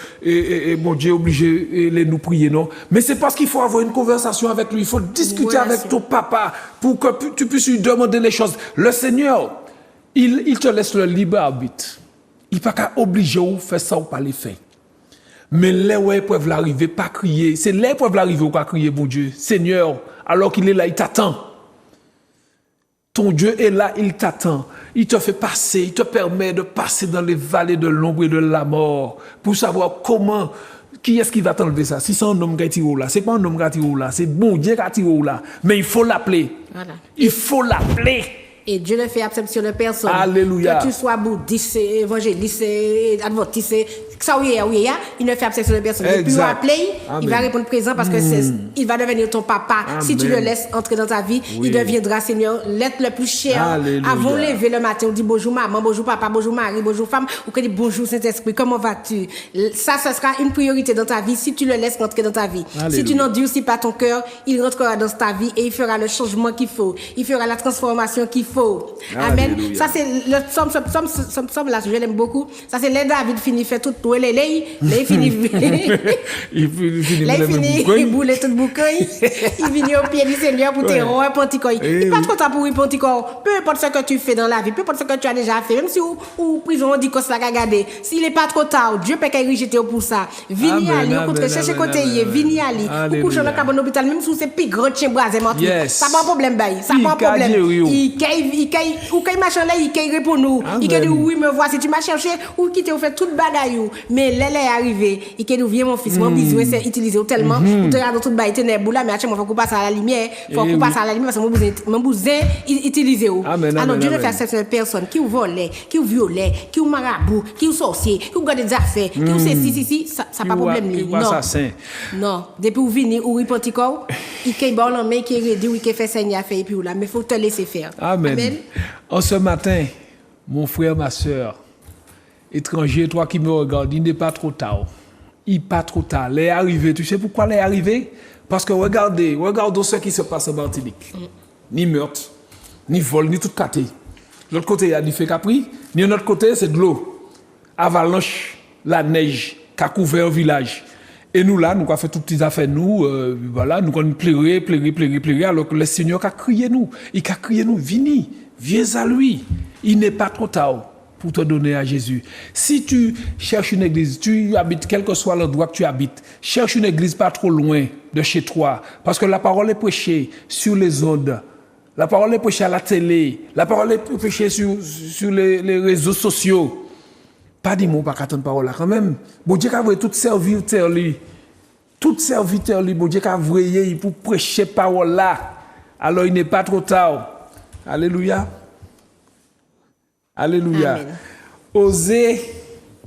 [SPEAKER 2] bon Dieu est obligé de nous prier, non. Mais c'est parce qu'il faut avoir une conversation avec lui. Il faut discuter avec ton papa pour que tu puisses lui demander les choses. Le Seigneur, il te laisse le libre arbitre. Il n'est pas qu'à obliger ou faire ça ou pas les faire. Mais les peuvent l'arriver, pas crier. C'est les peuvent l'arriver ou pas crier, bon Dieu. Seigneur, alors qu'il est là, il t'attend. Ton Dieu est là, il t'attend. Il te fait passer, il te permet de passer dans les vallées de l'ombre et de la mort pour savoir comment, qui est-ce qui va t'enlever ça. Si c'est un homme qui a tiré là, c'est pas un homme qui a tiré là, c'est bon Dieu qui a tiré là. Mais il faut l'appeler. Voilà. Il faut l'appeler.
[SPEAKER 3] Et Dieu ne fait exception de personne.
[SPEAKER 2] Alléluia.
[SPEAKER 3] Que tu sois bouddhiste, évangéliste, adventiste, ça il ne fait exception de personne. Et puis il appeler, il va répondre présent parce que il va devenir ton papa. Amen. Si tu le laisses entrer dans ta vie, il deviendra, Seigneur, l'être le plus cher.
[SPEAKER 2] Alléluia.
[SPEAKER 3] Avant de lever le matin, on dit bonjour maman, bonjour papa, bonjour Marie, bonjour femme, ou qu'on dit bonjour Saint-Esprit, comment vas-tu? Ça, ce sera une priorité dans ta vie si tu le laisses entrer dans ta vie. Alléluia. Si tu n'endurcis pas ton cœur, il rentrera dans ta vie et il fera le changement qu'il faut. Il fera la transformation qu'il faut. Amen. Alléluia. Ça c'est le psaume là, je l'aime beaucoup. Ça c'est les David finit fait tout il finit il boule tout boucaille. Il vient au pied du Seigneur pour te roi Pentecôte. Il pas trop temps pour Pentecôte. Peu importe ce que tu fais dans la vie, peu importe ce que tu as déjà fait, même si ou prison on dit que ça regarder. S'il est pas trop tard, Dieu peut rejeter pour ça. Vini ali, au contraire chercher côté vini ali. Ou coucher dans cabane hôpital même si c'est plus grand chez Brazé Martin. Ça pas problème bail, ça pas problème. Ou quand il m'a cherché, il répond nous. Il dit oui, me voici, tu m'as cherché ou qui te fait toute bagaille. Mais là est arrivé, il dit viens mon fils, mon besoin c'est utiliser tellement pour te regarder toute bagaille ténèbres là, mais à chaque fois faut qu'on passe à la lumière, faut qu'on passe à la lumière parce que mon besoin utiliser. Alors Dieu ne fait cette personne qui vous volait, qui vous violait, qui vous marabout, qui vous sorcier, qui vous garde des affaires, qui vous si ça pas problème non. Depuis vous venez ou Pentecôte, il qui bon en main qui réduit ou qui fait saigner à faire et puis là, mais faut te laisser faire.
[SPEAKER 2] Amen. En ce matin, mon frère, ma soeur, étranger, toi qui me regardes, il n'est pas trop tard. Il n'est pas trop tard. Il est arrivé. Tu sais pourquoi il est arrivé? Parce que regardons ce qui se passe en Martinique. Ni meurtre, ni vol, ni tout côté. L'autre côté, il y a du feu capri, ni l'autre côté, c'est de l'eau. Avalanche, la neige qui a couvert un village. Et nous là, nous avons fait toutes petites affaires, nous avons pleuré, alors que le Seigneur a crié nous. Il a crié nous, viens à lui. Il n'est pas trop tard pour te donner à Jésus. Si tu cherches une église, tu habites, quel que soit l'endroit que tu habites, cherche une église pas trop loin de chez toi. Parce que la parole est prêchée sur les ondes. La parole est prêchée à la télé. La parole est prêchée sur les réseaux sociaux. Pas dit mon pas qu'attendre parole là quand même. Bon Dieu a tout serviteur lui. Tout serviteur lui, bon Dieu a vrayé pour prêcher parole là. Alors il n'est pas trop tard. Alléluia. Alléluia.
[SPEAKER 3] Amen.
[SPEAKER 2] Osée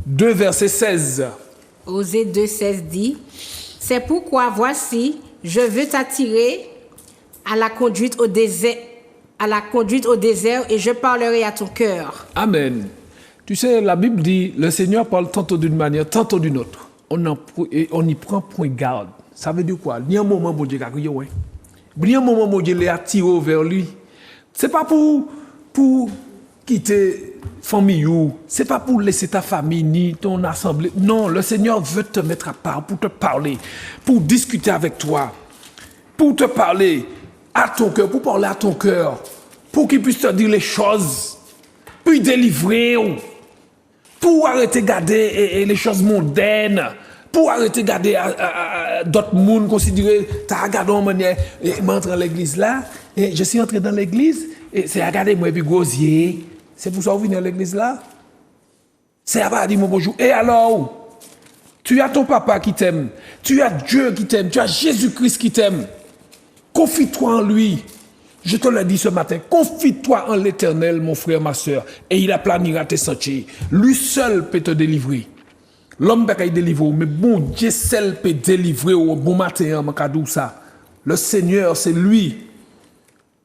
[SPEAKER 2] 2, verset 16.
[SPEAKER 3] Osée 2,16 dit, c'est pourquoi voici, je veux t'attirer à la conduite au désert, et je parlerai à ton cœur.
[SPEAKER 2] Amen. Tu sais, la Bible dit, le Seigneur parle tantôt d'une manière, tantôt d'une autre. On y prend point garde. Ça veut dire quoi? Il y a un moment où Dieu a crié, ouais. Il y a un moment où Dieu l'a attiré vers lui. C'est pas pour quitter famille ou c'est pas pour laisser ta famille ni ton assemblée. Non, le Seigneur veut te mettre à part pour te parler, pour discuter avec toi, pour te parler à ton cœur, pour parler à ton cœur, pour qu'il puisse te dire les choses, puis délivrer, pour arrêter de garder les choses mondaines, pour arrêter de garder d'autres mondes considérer, tu as regardé en manière, et m'entre dans l'église là, et je suis entré dans l'église, et c'est regarder moi et puis gosier. C'est pour ça que vous venez à l'église là? C'est à part dire mon bonjour. Et alors, tu as ton papa qui t'aime, tu as Dieu qui t'aime, tu as Jésus-Christ qui t'aime. Confie-toi en lui. Je te le dis ce matin, confie-toi en l'Éternel, mon frère, ma soeur, et il aplanira tes sentiers. Lui seul peut te délivrer. L'homme peut te délivrer, mais bon Dieu seul peut délivrer au bon matin, mon cadeau ça. Le Seigneur, c'est lui.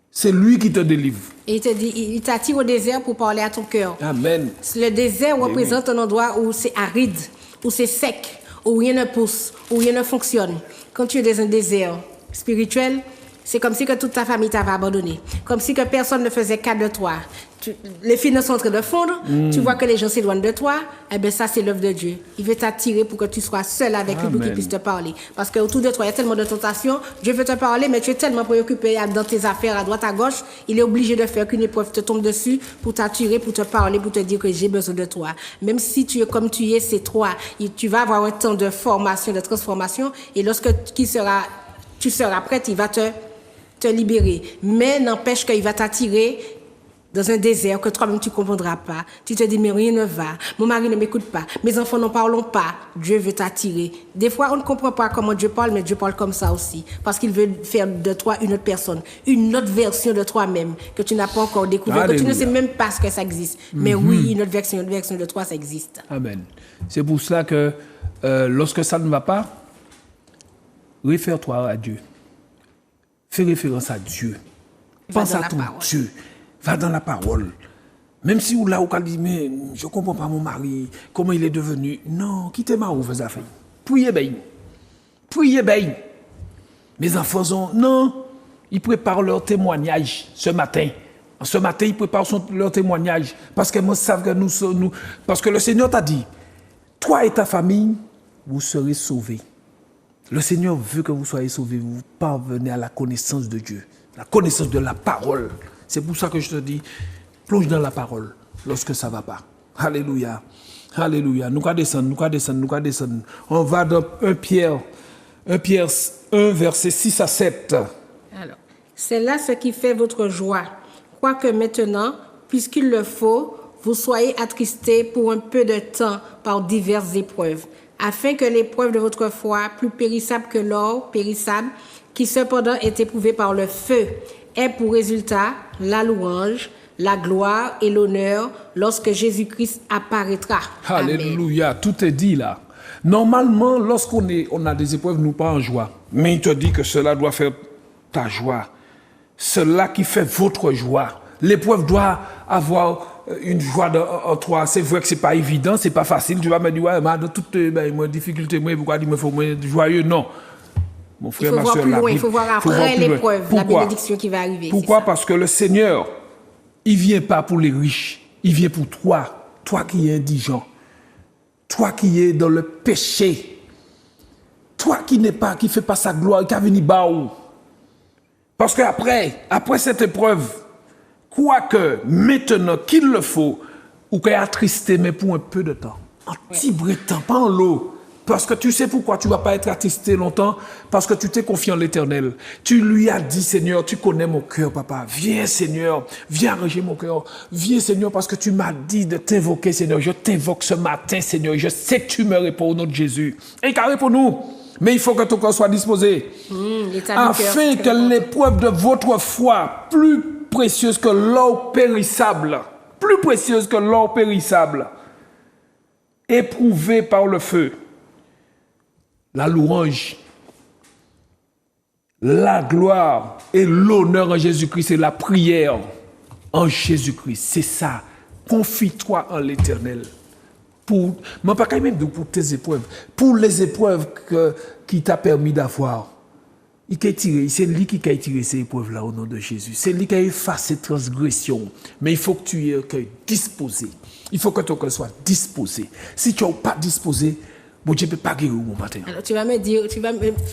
[SPEAKER 2] C'est lui qui te délivre.
[SPEAKER 3] Et il te dit, il t'attire au désert pour parler à ton cœur.
[SPEAKER 2] Amen.
[SPEAKER 3] Le désert représente un endroit où c'est aride, où c'est sec, où rien ne pousse, où rien ne fonctionne. Quand tu es dans un désert spirituel, c'est comme si que toute ta famille t'avait abandonné. Comme si que personne ne faisait cas de toi. Les finances sont en train de fondre, tu vois que les gens s'éloignent de toi, eh bien ça c'est l'œuvre de Dieu. Il veut t'attirer pour que tu sois seul avec lui pour qu'il puisse te parler. Parce qu'autour de toi, il y a tellement de tentations, Dieu veut te parler, mais tu es tellement préoccupé dans tes affaires à droite, à gauche, il est obligé de faire qu'une épreuve te tombe dessus pour t'attirer, pour te parler, pour te dire que j'ai besoin de toi. Même si tu es comme tu es, c'est toi. Tu vas avoir un temps de formation, de transformation, et lorsque tu seras prête, il va te libérer. Mais n'empêche qu'il va t'attirer dans un désert que toi-même tu ne comprendras pas. Tu te dis, mais rien ne va. Mon mari ne m'écoute pas. Mes enfants n'en parlent pas. Dieu veut t'attirer. Des fois, on ne comprend pas comment Dieu parle, mais Dieu parle comme ça aussi. Parce qu'il veut faire de toi une autre personne, une autre version de toi-même que tu n'as pas encore découvert, que tu ne sais même pas ce que ça existe. Mais oui, une autre version de toi, ça existe.
[SPEAKER 2] Amen. C'est pour cela que lorsque ça ne va pas, réfère-toi à Dieu. Fais référence à Dieu. Pense à ton Dieu. Va dans la parole. Même si ou là, on dit, mais je ne comprends pas mon mari, comment il est devenu. Non, quittez ma mauvaise affaire. Priez bien. Priez bien. Mes enfants non, ils préparent leur témoignage ce matin. Ce matin, ils préparent leur témoignage. Parce que moi, savent que nous. Parce que le Seigneur t'a dit, toi et ta famille, vous serez sauvés. Le Seigneur veut que vous soyez sauvés, vous parvenez à la connaissance de Dieu, la connaissance de la parole. C'est pour ça que je te dis, plonge dans la parole lorsque ça ne va pas. Alléluia. Alléluia. Nous descendre. On va dans 1 Pierre 1, verset 6 à 7.
[SPEAKER 3] Alors, c'est là ce qui fait votre joie. Quoique maintenant, puisqu'il le faut, vous soyez attristés pour un peu de temps par diverses épreuves, afin que l'épreuve de votre foi, plus périssable que l'or périssable, qui cependant est éprouvée par le feu, ait pour résultat la louange, la gloire et l'honneur lorsque Jésus-Christ apparaîtra.
[SPEAKER 2] Alléluia, tout est dit là. Normalement, lorsqu'on a des épreuves, nous pas en joie. Mais il te dit que cela doit faire ta joie. Cela qui fait votre joie. L'épreuve doit avoir une joie en toi. C'est vrai que c'est pas évident, c'est pas facile. Tu vas me dire, ouais, mais dans toutes mes difficultés, pourquoi il me faut être joyeux? Non. Mon frère, ma soeur,
[SPEAKER 3] il faut voir après l'épreuve, la bénédiction qui va arriver.
[SPEAKER 2] Pourquoi? Parce que le Seigneur, il ne vient pas pour les riches, il vient pour toi, toi qui es indigent, toi qui es dans le péché, toi qui ne fait pas sa gloire, qui a venu baou. Parce qu'après cette épreuve, quoique maintenant qu'il le faut, ou qu'il est attristé, mais pour un peu de temps, en petit brin de temps, pas en l'eau. Parce que tu sais pourquoi tu ne vas pas être attristé longtemps? Parce que tu t'es confié en l'Éternel. Tu lui as dit, Seigneur, tu connais mon cœur, papa. Viens, Seigneur. Viens arranger mon cœur. Viens, Seigneur, parce que tu m'as dit de t'invoquer, Seigneur. Je t'invoque ce matin, Seigneur. Je sais que tu me réponds au nom de Jésus. Et carré pour nous. Mais il faut que ton cœur soit disposé. Afin que l'épreuve de votre foi, plus précieuse que l'or périssable, plus précieuse que l'or périssable, éprouvée par le feu. La louange, la gloire et l'honneur en Jésus-Christ et la prière en Jésus-Christ. C'est ça. Confie-toi en l'Éternel. Moi, pas quand même pour tes épreuves, pour les épreuves qui t'a permis d'avoir. C'est lui qui a tiré ces épreuves-là au nom de Jésus. C'est lui qui a effacé ces transgressions. Mais il faut que tu aies un cœur disposé. Il faut que ton cœur soit disposé. Si tu n'es pas disposé, bon Dieu ne peut pas guérir mon matin.
[SPEAKER 3] Alors tu vas me dire,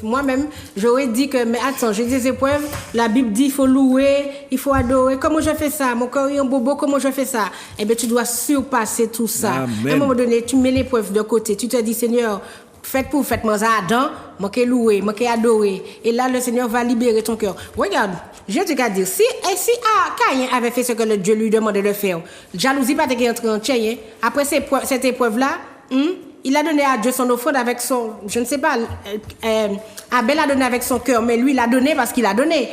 [SPEAKER 3] moi-même, j'aurais dit que, mais attends, j'ai des épreuves, la Bible dit il faut louer, il faut adorer. Comment je fais ça? Mon cœur est un bobo, comment je fais ça? Eh bien, tu dois surpasser tout ça.
[SPEAKER 2] Amen.
[SPEAKER 3] À un moment donné, tu mets l'épreuve de côté. Tu te dis, Seigneur, faites-moi ça Adam, moi qui louer, moi qui adorer. Et là, le Seigneur va libérer ton cœur. Regarde, je te dis dire, si Caïn avait fait ce que le Dieu lui demandait de faire, jalousie pas entrée en tien, après cette épreuve-là, il a donné à Dieu son offrande avec son, je ne sais pas, Abel a donné avec son cœur, mais lui, il a donné parce qu'il a donné.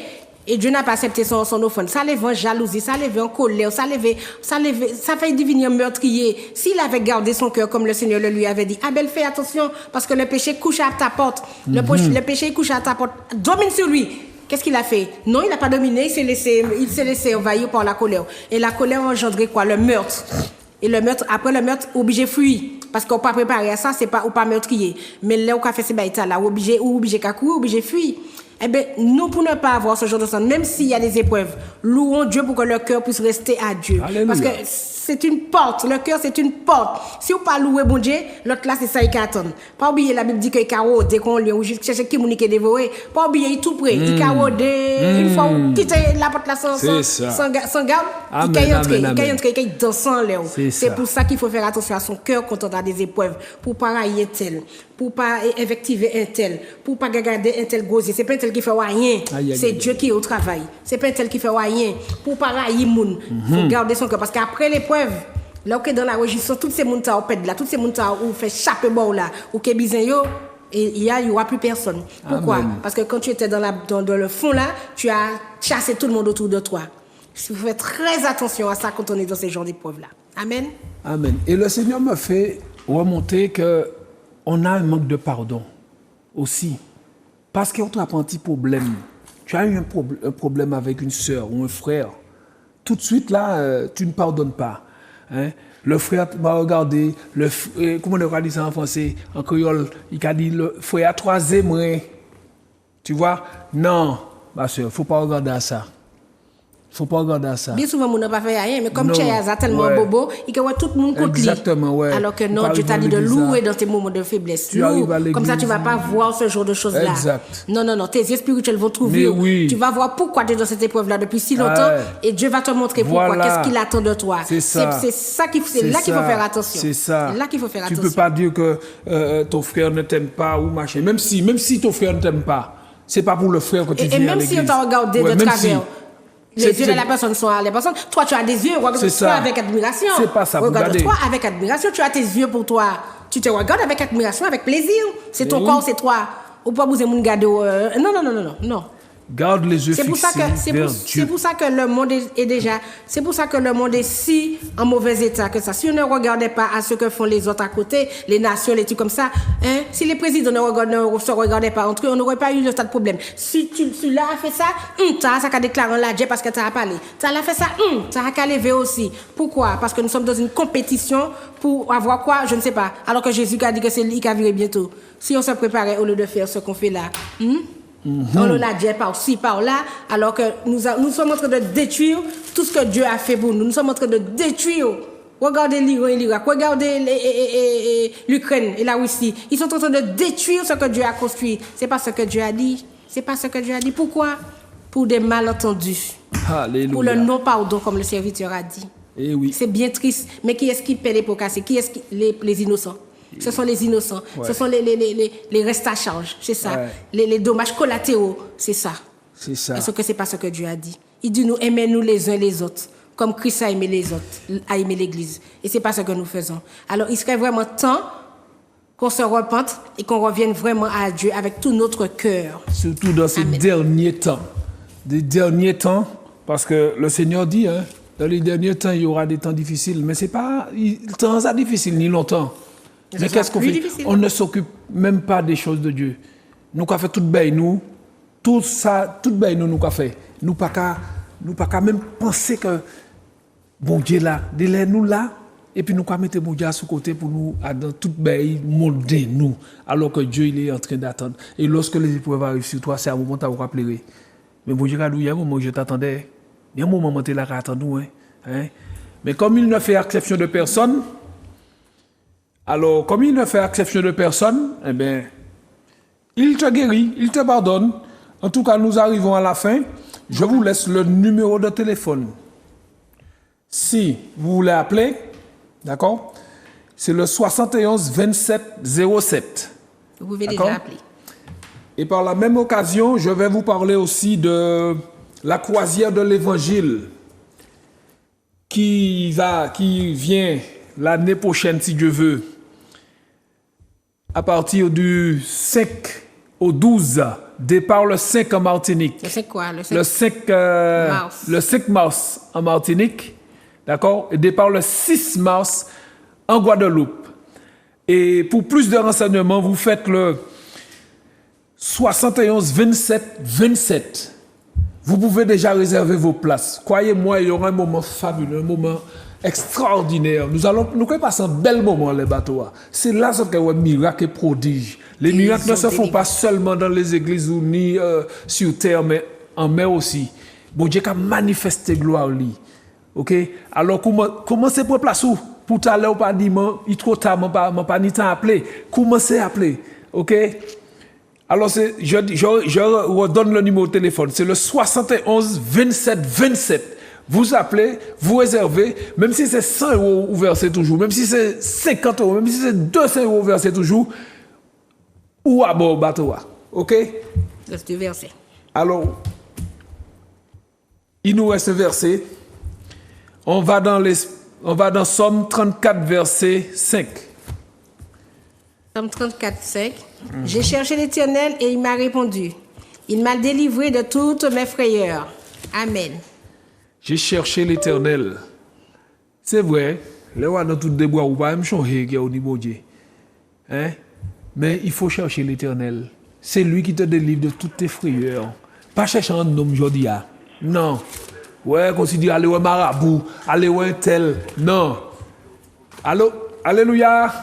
[SPEAKER 3] Et Dieu n'a pas accepté son offrande. Ça lève en jalousie, ça lève en colère, ça fait devenir meurtrier. S'il avait gardé son cœur comme le Seigneur le lui avait dit, Abel, fais attention, parce que le péché couche à ta porte. Le péché couche à ta porte. Domine sur lui. Qu'est-ce qu'il a fait? Non, il n'a pas dominé, il s'est laissé envahir par la colère. Et la colère engendrait quoi? Le meurtre. Et le meurtre, après le meurtre, obligé de fuir. Parce qu'on n'a pas préparé à ça, c'est pas, ou pas meurtrier. Mais là, on a fait ces baïtas là, obligé de courir, obligé de fuir. Eh bien, nous, pour ne pas avoir ce genre de sang, même s'il y a des épreuves, louons Dieu pour que le cœur puisse rester à Dieu.
[SPEAKER 2] Alléluia.
[SPEAKER 3] Parce que c'est une porte, le cœur c'est une porte. Si on ne pas louer bon Dieu, l'autre là c'est ça qu'il attend. Pas oublier, la Bible dit qu'il y dès qu'on lit, ou juste chercher qui est dévoré. Pas oublier, il est tout prêt. Il une fois où quitte la porte là sans garde, il peut entrer, il dans sang là. C'est pour ça qu'il faut faire attention à son cœur quand on a des épreuves. Pour pas railler tel, pour pas invectiver un tel, pour pas regarder un tel gosier. C'est pas un tel qui fait rien. C'est Dieu qui est au travail. C'est pas un tel qui fait rien. Pour pas railler moun. Faut garder son cœur. Parce qu'après l'épreuve, là où dans la registre, tous ces moun ta pède là, tous ces moun ta ou fait chape bon là, ou que bizin yo, et il y aura plus personne. Pourquoi? Amen. Parce que quand tu étais dans le fond là, tu as chassé tout le monde autour de toi. Il faut faire très attention à ça quand on est dans ces genres d'épreuves là. Amen.
[SPEAKER 2] Amen. Et le Seigneur me fait remonter que on a un manque de pardon aussi. Parce qu'on a un petit problème. Tu as eu un problème avec une sœur ou un frère. Tout de suite, là, tu ne pardonnes pas. Hein? Le frère m'a regardé, comment on a dit ça en français, en créole, il a dit, le frère a troisième. Tu vois? Non, ma soeur, il ne faut pas regarder à ça. Il ne faut pas regarder à ça.
[SPEAKER 3] Bien souvent, on n'a pas fait rien, mais comme tu es tellement bobo, il y a tout le monde contre lui.
[SPEAKER 2] Exactement, ouais.
[SPEAKER 3] Alors que non, Dieu t'a dit de louer dans tes moments de faiblesse. Comme ça, tu ne vas pas voir ce genre de choses-là.
[SPEAKER 2] Exact.
[SPEAKER 3] Non, tes yeux spirituels vont trouver.
[SPEAKER 2] Oui.
[SPEAKER 3] Tu vas voir pourquoi tu es dans cette épreuve-là depuis si longtemps et Dieu va te montrer pourquoi. Qu'est-ce qu'il attend de toi. C'est là qu'il faut faire attention.
[SPEAKER 2] C'est ça.
[SPEAKER 3] C'est là qu'il faut faire attention.
[SPEAKER 2] Tu ne peux pas dire que ton frère ne t'aime pas ou machin. Même si ton frère ne t'aime pas, ce n'est pas pour le frère que tu viens à l'église.
[SPEAKER 3] Et même si on t'a regardé de travers. Les yeux de la personne sont à la personne. Toi, tu as des yeux, regarde-toi avec admiration.
[SPEAKER 2] C'est pas ça,
[SPEAKER 3] regarde-toi avec admiration. Tu as tes yeux pour toi. Tu te regardes avec admiration, avec plaisir. C'est ton corps, c'est toi. Ou pas vous aimez garder. Non.
[SPEAKER 2] Garde les yeux fixés vers Dieu.
[SPEAKER 3] C'est pour ça que le monde est déjà. C'est pour ça que le monde est si en mauvais état que ça. Si on ne regardait pas à ce que font les autres à côté, les nations, les trucs comme ça, hein, si les présidents ne se regardaient pas entre eux, on n'aurait pas eu le tas de problème. Si celui-là a fait ça, ça a déclaré la Dieu parce que tu as parlé. Tu as fait ça, ça a levé aussi. Pourquoi? Parce que nous sommes dans une compétition pour avoir quoi? Je ne sais pas. Alors que Jésus a dit que c'est lui qui va venir bientôt. Si on se préparait au lieu de faire ce qu'on fait là. On l'a dit par-ci, par-là, alors que nous sommes en train de détruire tout ce que Dieu a fait pour nous. Nous sommes en train de détruire. Regardez l'Iran et l'Irak, regardez l'Ukraine et la Russie. Ils sont en train de détruire ce que Dieu a construit. C'est pas ce que Dieu a dit. C'est pas ce que Dieu a dit. Pourquoi? Pour des malentendus.
[SPEAKER 2] Alléluia.
[SPEAKER 3] Pour le non-pardon, comme le serviteur a dit.
[SPEAKER 2] Eh oui.
[SPEAKER 3] C'est bien triste. Mais qui est-ce qui paie les pots cassés? Qui est-ce qui les innocents? Ce sont les innocents, ce sont les restes à charge, c'est ça. Les dommages collatéraux, c'est ça.
[SPEAKER 2] C'est ça.
[SPEAKER 3] Parce que c'est pas ce que Dieu a dit. Il dit nous aimez-nous les uns les autres, comme Christ a aimé les autres, a aimé l'Église. Et c'est pas ce que nous faisons. Alors il serait vraiment temps qu'on se repente et qu'on revienne vraiment à Dieu avec tout notre cœur.
[SPEAKER 2] Surtout dans ces derniers temps. Des derniers temps, parce que le Seigneur dit, hein, Dans les derniers temps, il y aura des temps difficiles, mais c'est pas temps ça difficile ni longtemps. Mais qu'est-ce qu'on fait?
[SPEAKER 3] Difficile.
[SPEAKER 2] On ne s'occupe même pas des choses de Dieu. Nous avons fait tout bien nous, tout ça, tout bien nous avons fait. Nous pas qu'à même penser que bon Dieu là, délai nous là, et puis nous avons mettre bon Dieu à ce côté pour nous dans tout bien molder nous, alors que Dieu il est en train d'attendre. Et lorsque les épreuves arrivent sur toi, c'est un moment où tu vas pleurer. Mais bon Dieu, il y a un moment où je t'attendais. Il y a un moment où tu es là à attendre nous. Hein? Mais comme il ne fait exception de personne, alors comme il ne fait exception de personne, eh bien, il te guérit, il te pardonne. En tout cas, nous arrivons à la fin. Je vous laisse le numéro de téléphone. Si vous voulez appeler, d'accord, c'est le 71 27 07.
[SPEAKER 3] Vous pouvez
[SPEAKER 2] D'accord?
[SPEAKER 3] déjà appeler.
[SPEAKER 2] Et par la même occasion, je vais vous parler aussi de la croisière de l'Évangile qui vient l'année prochaine, si Dieu veut, à partir du 5 au 12, départ le 5 en Martinique.
[SPEAKER 3] Le 5 quoi?
[SPEAKER 2] Le 5
[SPEAKER 3] mars.
[SPEAKER 2] Le 5 mars en Martinique, d'accord? Et départ le 6 mars en Guadeloupe. Et pour plus de renseignements, vous faites le 71 27 27. Vous pouvez déjà réserver vos places. Croyez-moi, il y aura un moment fabuleux, un moment extraordinaire. Nous allons passer un bel moment, les bateaux. C'est là que y a miracle et prodige. Les miracles ne se font pas seulement dans les églises ou ni sur terre, mais en mer aussi. Bon Dieu a manifesté gloire lui. OK? Alors comment c'est pour place où pour t'aller ou pas dire il trop tard pas ni temps appeler. Commencez à appeler. OK? Alors je redonne le numéro de téléphone, c'est le 71 27 27. Vous appelez, vous réservez, même si c'est 100 € vous versez toujours, même si c'est 50 €, même si c'est 200 € vous versez toujours, ou à bord bateau. OK?
[SPEAKER 3] Reste versé.
[SPEAKER 2] Alors, il nous reste un verset. On va dans Somme 34, verset 5.
[SPEAKER 3] Somme 34, 5. J'ai cherché l'Éternel et il m'a répondu. Il m'a délivré de toutes mes frayeurs. Amen.
[SPEAKER 2] J'ai cherché l'Éternel. C'est vrai, les rois dans tout débois ou pas même changer au niveau de Dieu. Hein? Mais il faut chercher l'Éternel. C'est lui qui te délivre de toutes tes frayeurs. Pas chercher un homme aujourd'hui. Non. Ouais, considère aller au marabout, aller au tel. Non. Allô? Alléluia.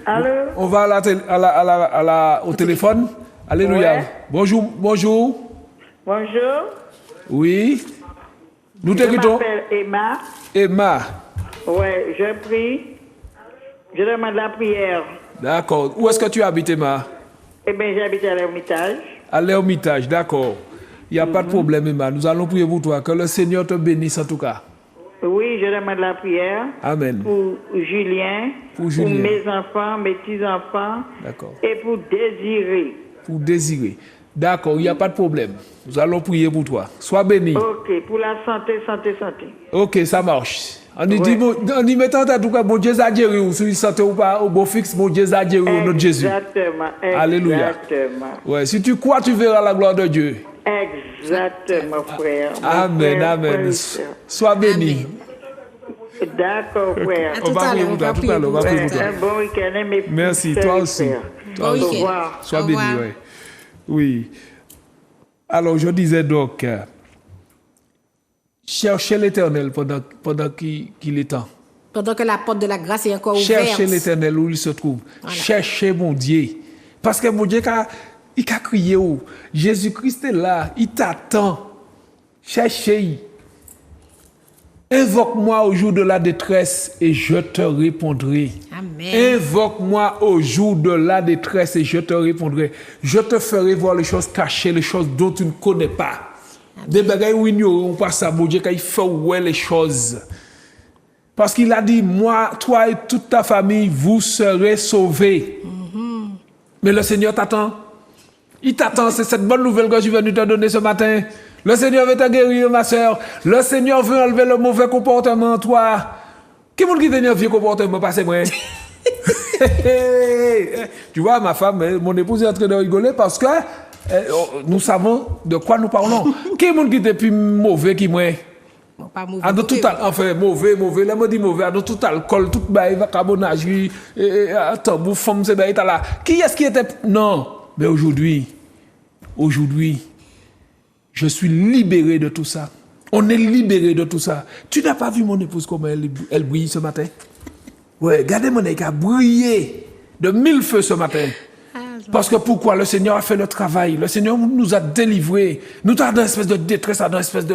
[SPEAKER 4] Allô?
[SPEAKER 2] On va au téléphone. Alléluia.
[SPEAKER 4] Ouais.
[SPEAKER 2] Bonjour.
[SPEAKER 4] Bonjour.
[SPEAKER 2] Oui. Nous
[SPEAKER 4] Je
[SPEAKER 2] t'écoutons.
[SPEAKER 4] m'appelle Emma.
[SPEAKER 2] Emma.
[SPEAKER 4] Ouais, je prie. Je demande la prière.
[SPEAKER 2] D'accord. Où est-ce que tu habites, Emma?
[SPEAKER 4] Eh bien, j'habite à l'Ermitage.
[SPEAKER 2] À l'Ermitage, d'accord. Il n'y a pas de problème, Emma. Nous allons prier pour toi. Que le Seigneur te bénisse en tout cas.
[SPEAKER 4] Oui, je demande la prière.
[SPEAKER 2] Amen.
[SPEAKER 4] Pour Julien.
[SPEAKER 2] Pour Julien.
[SPEAKER 4] mes enfants, mes petits-enfants.
[SPEAKER 2] D'accord.
[SPEAKER 4] Et pour Désiré.
[SPEAKER 2] Pour Désiré. D'accord, il n'y a pas de problème. Nous allons prier pour toi. Sois béni.
[SPEAKER 4] Ok, pour la santé.
[SPEAKER 2] Ok, ça marche. On dit,
[SPEAKER 4] Ouais.
[SPEAKER 2] on y mettant en tout cas, bon Dieu a guéri ou si santé ou pas, au beau fixe, bon Dieu a guéri au nom de Jésus.
[SPEAKER 4] Exactement.
[SPEAKER 2] Alléluia.
[SPEAKER 4] Exactement.
[SPEAKER 2] Ouais, si tu crois, tu verras la gloire de Dieu.
[SPEAKER 4] Exactement, frère. Mon
[SPEAKER 2] Amen,
[SPEAKER 4] frère,
[SPEAKER 2] amen.
[SPEAKER 4] frère et sœur.
[SPEAKER 2] Sois béni.
[SPEAKER 4] D'accord, frère.
[SPEAKER 3] À
[SPEAKER 2] On
[SPEAKER 3] tout
[SPEAKER 2] va
[SPEAKER 3] à
[SPEAKER 2] prier
[SPEAKER 3] l'heure,
[SPEAKER 2] pour toi,
[SPEAKER 3] on va
[SPEAKER 2] tout à l'heure, on va
[SPEAKER 3] prier
[SPEAKER 2] prier
[SPEAKER 3] pour
[SPEAKER 2] pour
[SPEAKER 4] Un
[SPEAKER 2] toi.
[SPEAKER 4] bon week-end, mes
[SPEAKER 2] Merci,
[SPEAKER 4] sœurs
[SPEAKER 2] toi
[SPEAKER 4] et
[SPEAKER 2] aussi.
[SPEAKER 4] frères.
[SPEAKER 2] Toi
[SPEAKER 3] Bon
[SPEAKER 2] aussi.
[SPEAKER 4] Au
[SPEAKER 3] week-end.
[SPEAKER 4] revoir.
[SPEAKER 2] Sois
[SPEAKER 3] Au
[SPEAKER 2] béni,
[SPEAKER 3] revoir.
[SPEAKER 2] ouais. Oui. Alors, je disais donc, cherchez l'Éternel pendant qu'il est temps.
[SPEAKER 3] Pendant que la porte de la grâce est encore ouverte.
[SPEAKER 2] Cherchez l'Éternel où il se trouve.
[SPEAKER 3] Voilà.
[SPEAKER 2] Cherchez mon Dieu. Parce que mon Dieu, il a crié. Jésus-Christ est là. Il t'attend. Cherchez. Invoque-moi au jour de la détresse et je te répondrai.
[SPEAKER 3] Amen.
[SPEAKER 2] Invoque-moi au jour de la détresse et je te répondrai. Je te ferai voir les choses cachées, les choses dont tu ne connais pas. Des bagailles où ignorons pas ça, mon Dieu, quand il fait ouais les choses. Parce qu'il a dit, moi, toi et toute ta famille, vous serez sauvés. Mais le Seigneur t'attend. Il t'attend, c'est cette bonne nouvelle que je suis venu te donner ce matin. Le Seigneur veut te guérir, ma soeur. Le Seigneur veut enlever le mauvais comportement en toi. Qui est-ce qui veut un vieux comportement, pas c'est vrai? Tu vois, ma femme, mon épouse est en train de rigoler parce que nous savons de quoi nous parlons. Qui est-ce qui est plus mauvais que moi?
[SPEAKER 3] Bon, pas mauvais.
[SPEAKER 2] Ah, de tout enfin, mauvais, là, me dit mauvais, de tout alcool, tout bail, vacabonnage, tabou, femme, c'est bail, là. Qui est-ce qui était. Non, mais aujourd'hui, je suis libéré de tout ça. On est libéré de tout ça. Tu n'as pas vu mon épouse comment elle brille ce matin? Ouais, regardez mon épouse a brillé de 1000 feux ce matin. Parce que pourquoi? Le Seigneur a fait le travail. Le Seigneur nous a délivrés. Nous sommes dans une espèce de détresse, dans une espèce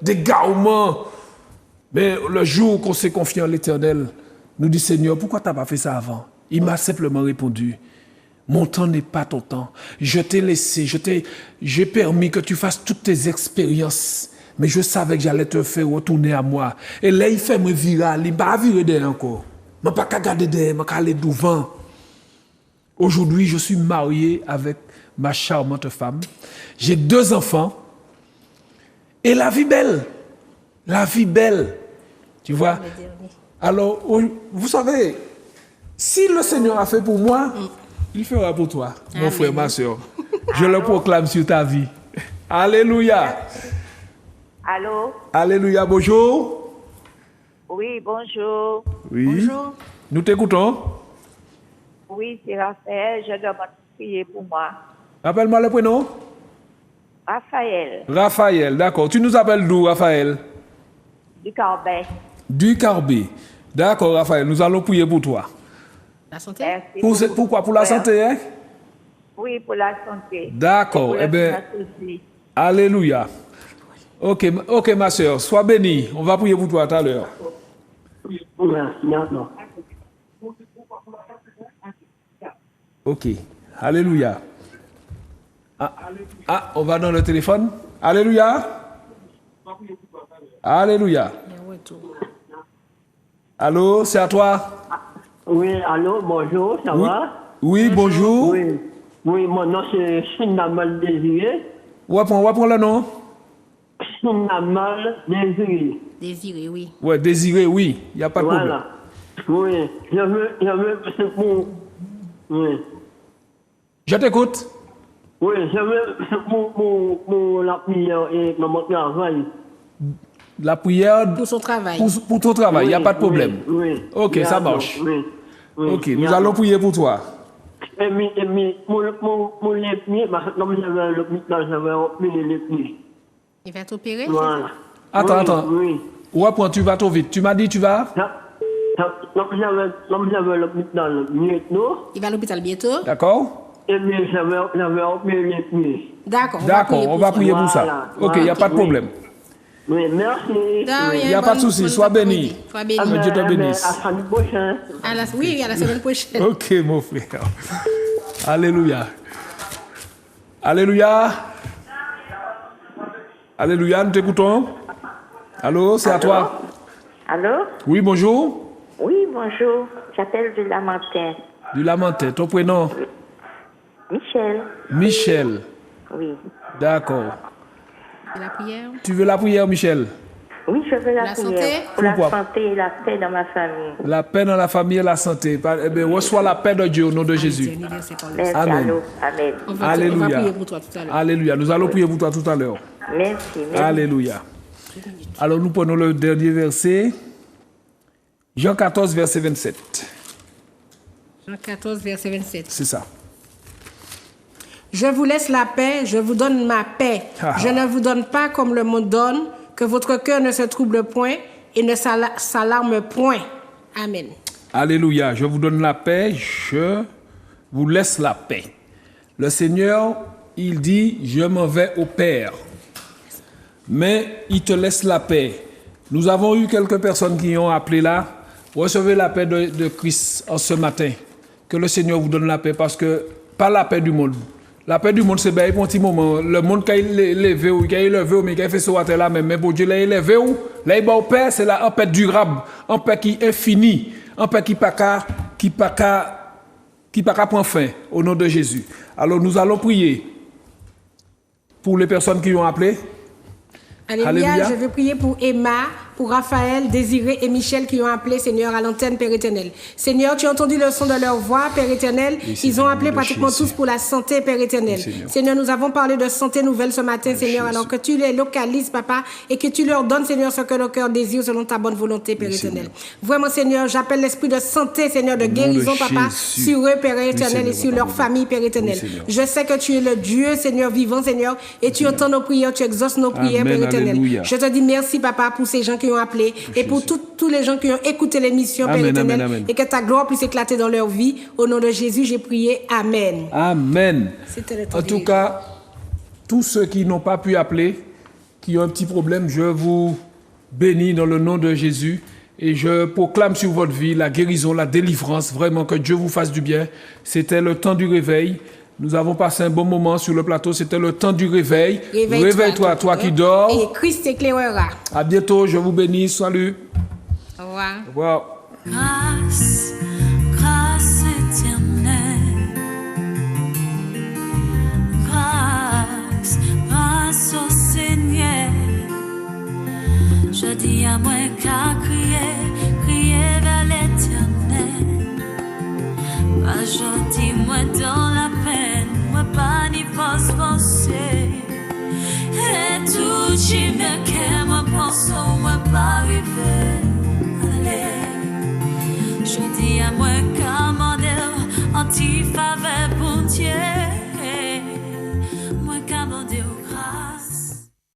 [SPEAKER 2] d'égarement. Mais le jour qu'on s'est confié en l'Éternel, nous dit Seigneur, pourquoi tu n'as pas fait ça avant? Il m'a simplement répondu, mon temps n'est pas ton temps. Je t'ai laissé, j'ai permis que tu fasses toutes tes expériences. Mais je savais que j'allais te faire retourner à moi. Et là, il fait me virer, il ne va pas virer derrière encore. Je ne vais pas garder derrière, je vais aller devant. Aujourd'hui, je suis marié avec ma charmante femme. J'ai 2 enfants. Et la vie belle. La vie belle. Tu vois? Alors, vous savez, si le Seigneur a fait pour moi, il fera pour toi, mon frère, ma soeur. Je le proclame sur ta vie. Alléluia.
[SPEAKER 5] Allô?
[SPEAKER 2] Alléluia, bonjour.
[SPEAKER 5] Oui, bonjour.
[SPEAKER 2] Oui.
[SPEAKER 3] Bonjour.
[SPEAKER 2] Nous t'écoutons.
[SPEAKER 5] Oui, c'est Raphaël. Je demande de prier pour moi.
[SPEAKER 2] Appelle-moi le prénom.
[SPEAKER 5] Raphaël,
[SPEAKER 2] Raphaël, d'accord. Tu nous appelles d'où, Raphaël?
[SPEAKER 5] du Carbet.
[SPEAKER 2] Du Carbet. D'accord, Raphaël, nous allons prier pour toi.
[SPEAKER 3] La santé?
[SPEAKER 5] Merci.
[SPEAKER 2] Pourquoi? Pour la santé, hein?
[SPEAKER 5] Oui, pour la santé.
[SPEAKER 2] D'accord,
[SPEAKER 5] Pour
[SPEAKER 2] eh bien,
[SPEAKER 5] le souci.
[SPEAKER 2] alléluia. Ok, ma soeur, sois bénie. On va prier pour toi tout à l'heure.
[SPEAKER 6] Non.
[SPEAKER 2] Ok, alléluia. On va dans le téléphone. Alléluia. Alléluia. Allô, c'est à toi?
[SPEAKER 6] Oui, allô, bonjour, ça va?
[SPEAKER 2] Oui, bonjour.
[SPEAKER 6] Oui, mon nom c'est Sinamal Désiré.
[SPEAKER 2] On va prendre le nom.
[SPEAKER 6] Sinamal Désiré.
[SPEAKER 3] Désiré, oui.
[SPEAKER 2] Ouais, désiré, oui. Il n'y a pas de problème.
[SPEAKER 6] Voilà. Oui, je veux, c'est pour... Oui.
[SPEAKER 2] Je t'écoute.
[SPEAKER 6] Oui, je veux pour la prière et mon travail.
[SPEAKER 2] La prière
[SPEAKER 3] Pour son travail.
[SPEAKER 2] pour ton travail, il n'y a pas de problème.
[SPEAKER 6] Oui.
[SPEAKER 2] Ok, ça marche.
[SPEAKER 6] Oui.
[SPEAKER 2] Ok, nous allons prier pour toi.
[SPEAKER 6] Et mon les pieds, parce que comme j'avais l'hôpital, j'avais opéré les pieds.
[SPEAKER 3] Il va t'opérer?
[SPEAKER 6] Voilà.
[SPEAKER 2] Attends.
[SPEAKER 6] Oui.
[SPEAKER 2] Ouais, point, tu vas trop vite. Tu m'as dit tu vas?
[SPEAKER 6] Comme j'avais l'hôpital bientôt,
[SPEAKER 3] Il va à l'hôpital bientôt?
[SPEAKER 2] D'accord?
[SPEAKER 6] et bien j'avais opéré les pieds.
[SPEAKER 3] D'accord.
[SPEAKER 2] On va prier pour ça.
[SPEAKER 6] Voilà,
[SPEAKER 2] Ok, il n'y a pas de problème.
[SPEAKER 6] Oui, merci.
[SPEAKER 2] Il n'y a pas de souci. Sois béni.
[SPEAKER 3] Sois béni.
[SPEAKER 2] Que Dieu te bénisse.
[SPEAKER 6] À la semaine prochaine.
[SPEAKER 3] Oui, à la semaine prochaine.
[SPEAKER 2] Ok, mon frère. Alléluia. Alléluia. Alléluia, nous t'écoutons. Allô, c'est à toi.
[SPEAKER 5] Allô?
[SPEAKER 2] Oui, bonjour.
[SPEAKER 5] Oui, bonjour. J'appelle du Lamentin.
[SPEAKER 2] Du Lamentin. Ton prénom?
[SPEAKER 5] Michel.
[SPEAKER 2] Michel.
[SPEAKER 5] Oui.
[SPEAKER 2] D'accord.
[SPEAKER 3] Et la prière?
[SPEAKER 2] Tu veux la prière, Michel?
[SPEAKER 5] Oui, je veux la
[SPEAKER 3] La
[SPEAKER 5] prière.
[SPEAKER 3] santé?
[SPEAKER 5] Pour la
[SPEAKER 2] Pourquoi?
[SPEAKER 5] santé et la paix dans ma famille.
[SPEAKER 2] La paix dans la famille et la santé. Eh bien, reçois la paix de Dieu au nom de Jésus.
[SPEAKER 5] Merci,
[SPEAKER 2] Amen.
[SPEAKER 5] allô. Amen.
[SPEAKER 3] On va
[SPEAKER 2] Alléluia.
[SPEAKER 3] prier pour toi tout à l'heure.
[SPEAKER 2] Alléluia. Nous allons prier pour toi tout à l'heure.
[SPEAKER 5] Merci.
[SPEAKER 2] Alléluia. Alors nous prenons le dernier verset. Jean 14, verset 27.
[SPEAKER 3] Jean 14, verset 27.
[SPEAKER 2] C'est ça.
[SPEAKER 3] Je vous laisse la paix, je vous donne ma paix. Je ne vous donne pas comme le monde donne, que votre cœur ne se trouble point et ne s'alarme point. Amen.
[SPEAKER 2] Alléluia. Je vous donne la paix, je vous laisse la paix. Le Seigneur, il dit, je m'en vais au Père. Mais il te laisse la paix. Nous avons eu quelques personnes qui ont appelé là. Recevez la paix de Christ en ce matin. Que le Seigneur vous donne la paix parce que, pas la paix du monde. La paix du monde, c'est bien un petit moment. Le monde qui a élevé ou qui a élevé ou mais qui a fait ce water là même. Mais pour Dieu, l'a élevé ou, là, il va au paix, c'est la paix durable. En paix qui est infinie. En paix qui pas prendre fin. Au nom de Jésus. Alors, nous allons prier pour les personnes qui ont appelé.
[SPEAKER 3] Alléluia. Je veux prier pour Emma, pour Raphaël, Désiré et Michel qui ont appelé, Seigneur, à l'antenne, Père éternel. Seigneur, tu as entendu le son de leur voix, Père éternel. Ils ont appelé pratiquement tous pour la santé, Père éternel. Seigneur, nous avons parlé de santé nouvelle ce matin, Seigneur, alors que tu les localises, Papa, et que tu leur donnes, Seigneur, ce que le cœur désire selon ta bonne volonté, Père éternel. Vraiment, Seigneur, j'appelle l'esprit de santé, Seigneur, de guérison, Papa, sur eux, Père éternel, et sur leur famille, Père éternel. Je sais que tu es le Dieu, Seigneur, vivant, Seigneur, et tu entends nos prières, tu exauces nos prières, Père éternel. Je te dis merci, Papa, pour ces gens qui ont appelé et pour tous les gens qui ont écouté l'émission, Père éternel, et que ta gloire puisse éclater dans leur vie. Au nom de Jésus, j'ai prié. Amen.
[SPEAKER 2] Amen. En tout cas, tous ceux qui n'ont pas pu appeler, qui ont un petit problème, je vous bénis dans le nom de Jésus et je proclame sur votre vie la guérison, la délivrance, vraiment que Dieu vous fasse du bien. C'était le temps du réveil. Nous avons passé un bon moment sur le plateau. C'était le temps du réveil. Réveille-toi, toi qui dors.
[SPEAKER 3] Et Christ éclairera.
[SPEAKER 2] À bientôt. Je vous bénis. Salut.
[SPEAKER 3] Au revoir.
[SPEAKER 2] Au revoir.
[SPEAKER 1] Grâce, grâce éternelle. Grâce, grâce au Seigneur. Je dis à moi qu'à crier, crier vers l'éternel. Pas gentil, moi dans la peine, moi pas ni force penser. Et tout qui me qu'est, moi pense, moi pas arriver. Allez, je dis à moi qu'à mon antifa.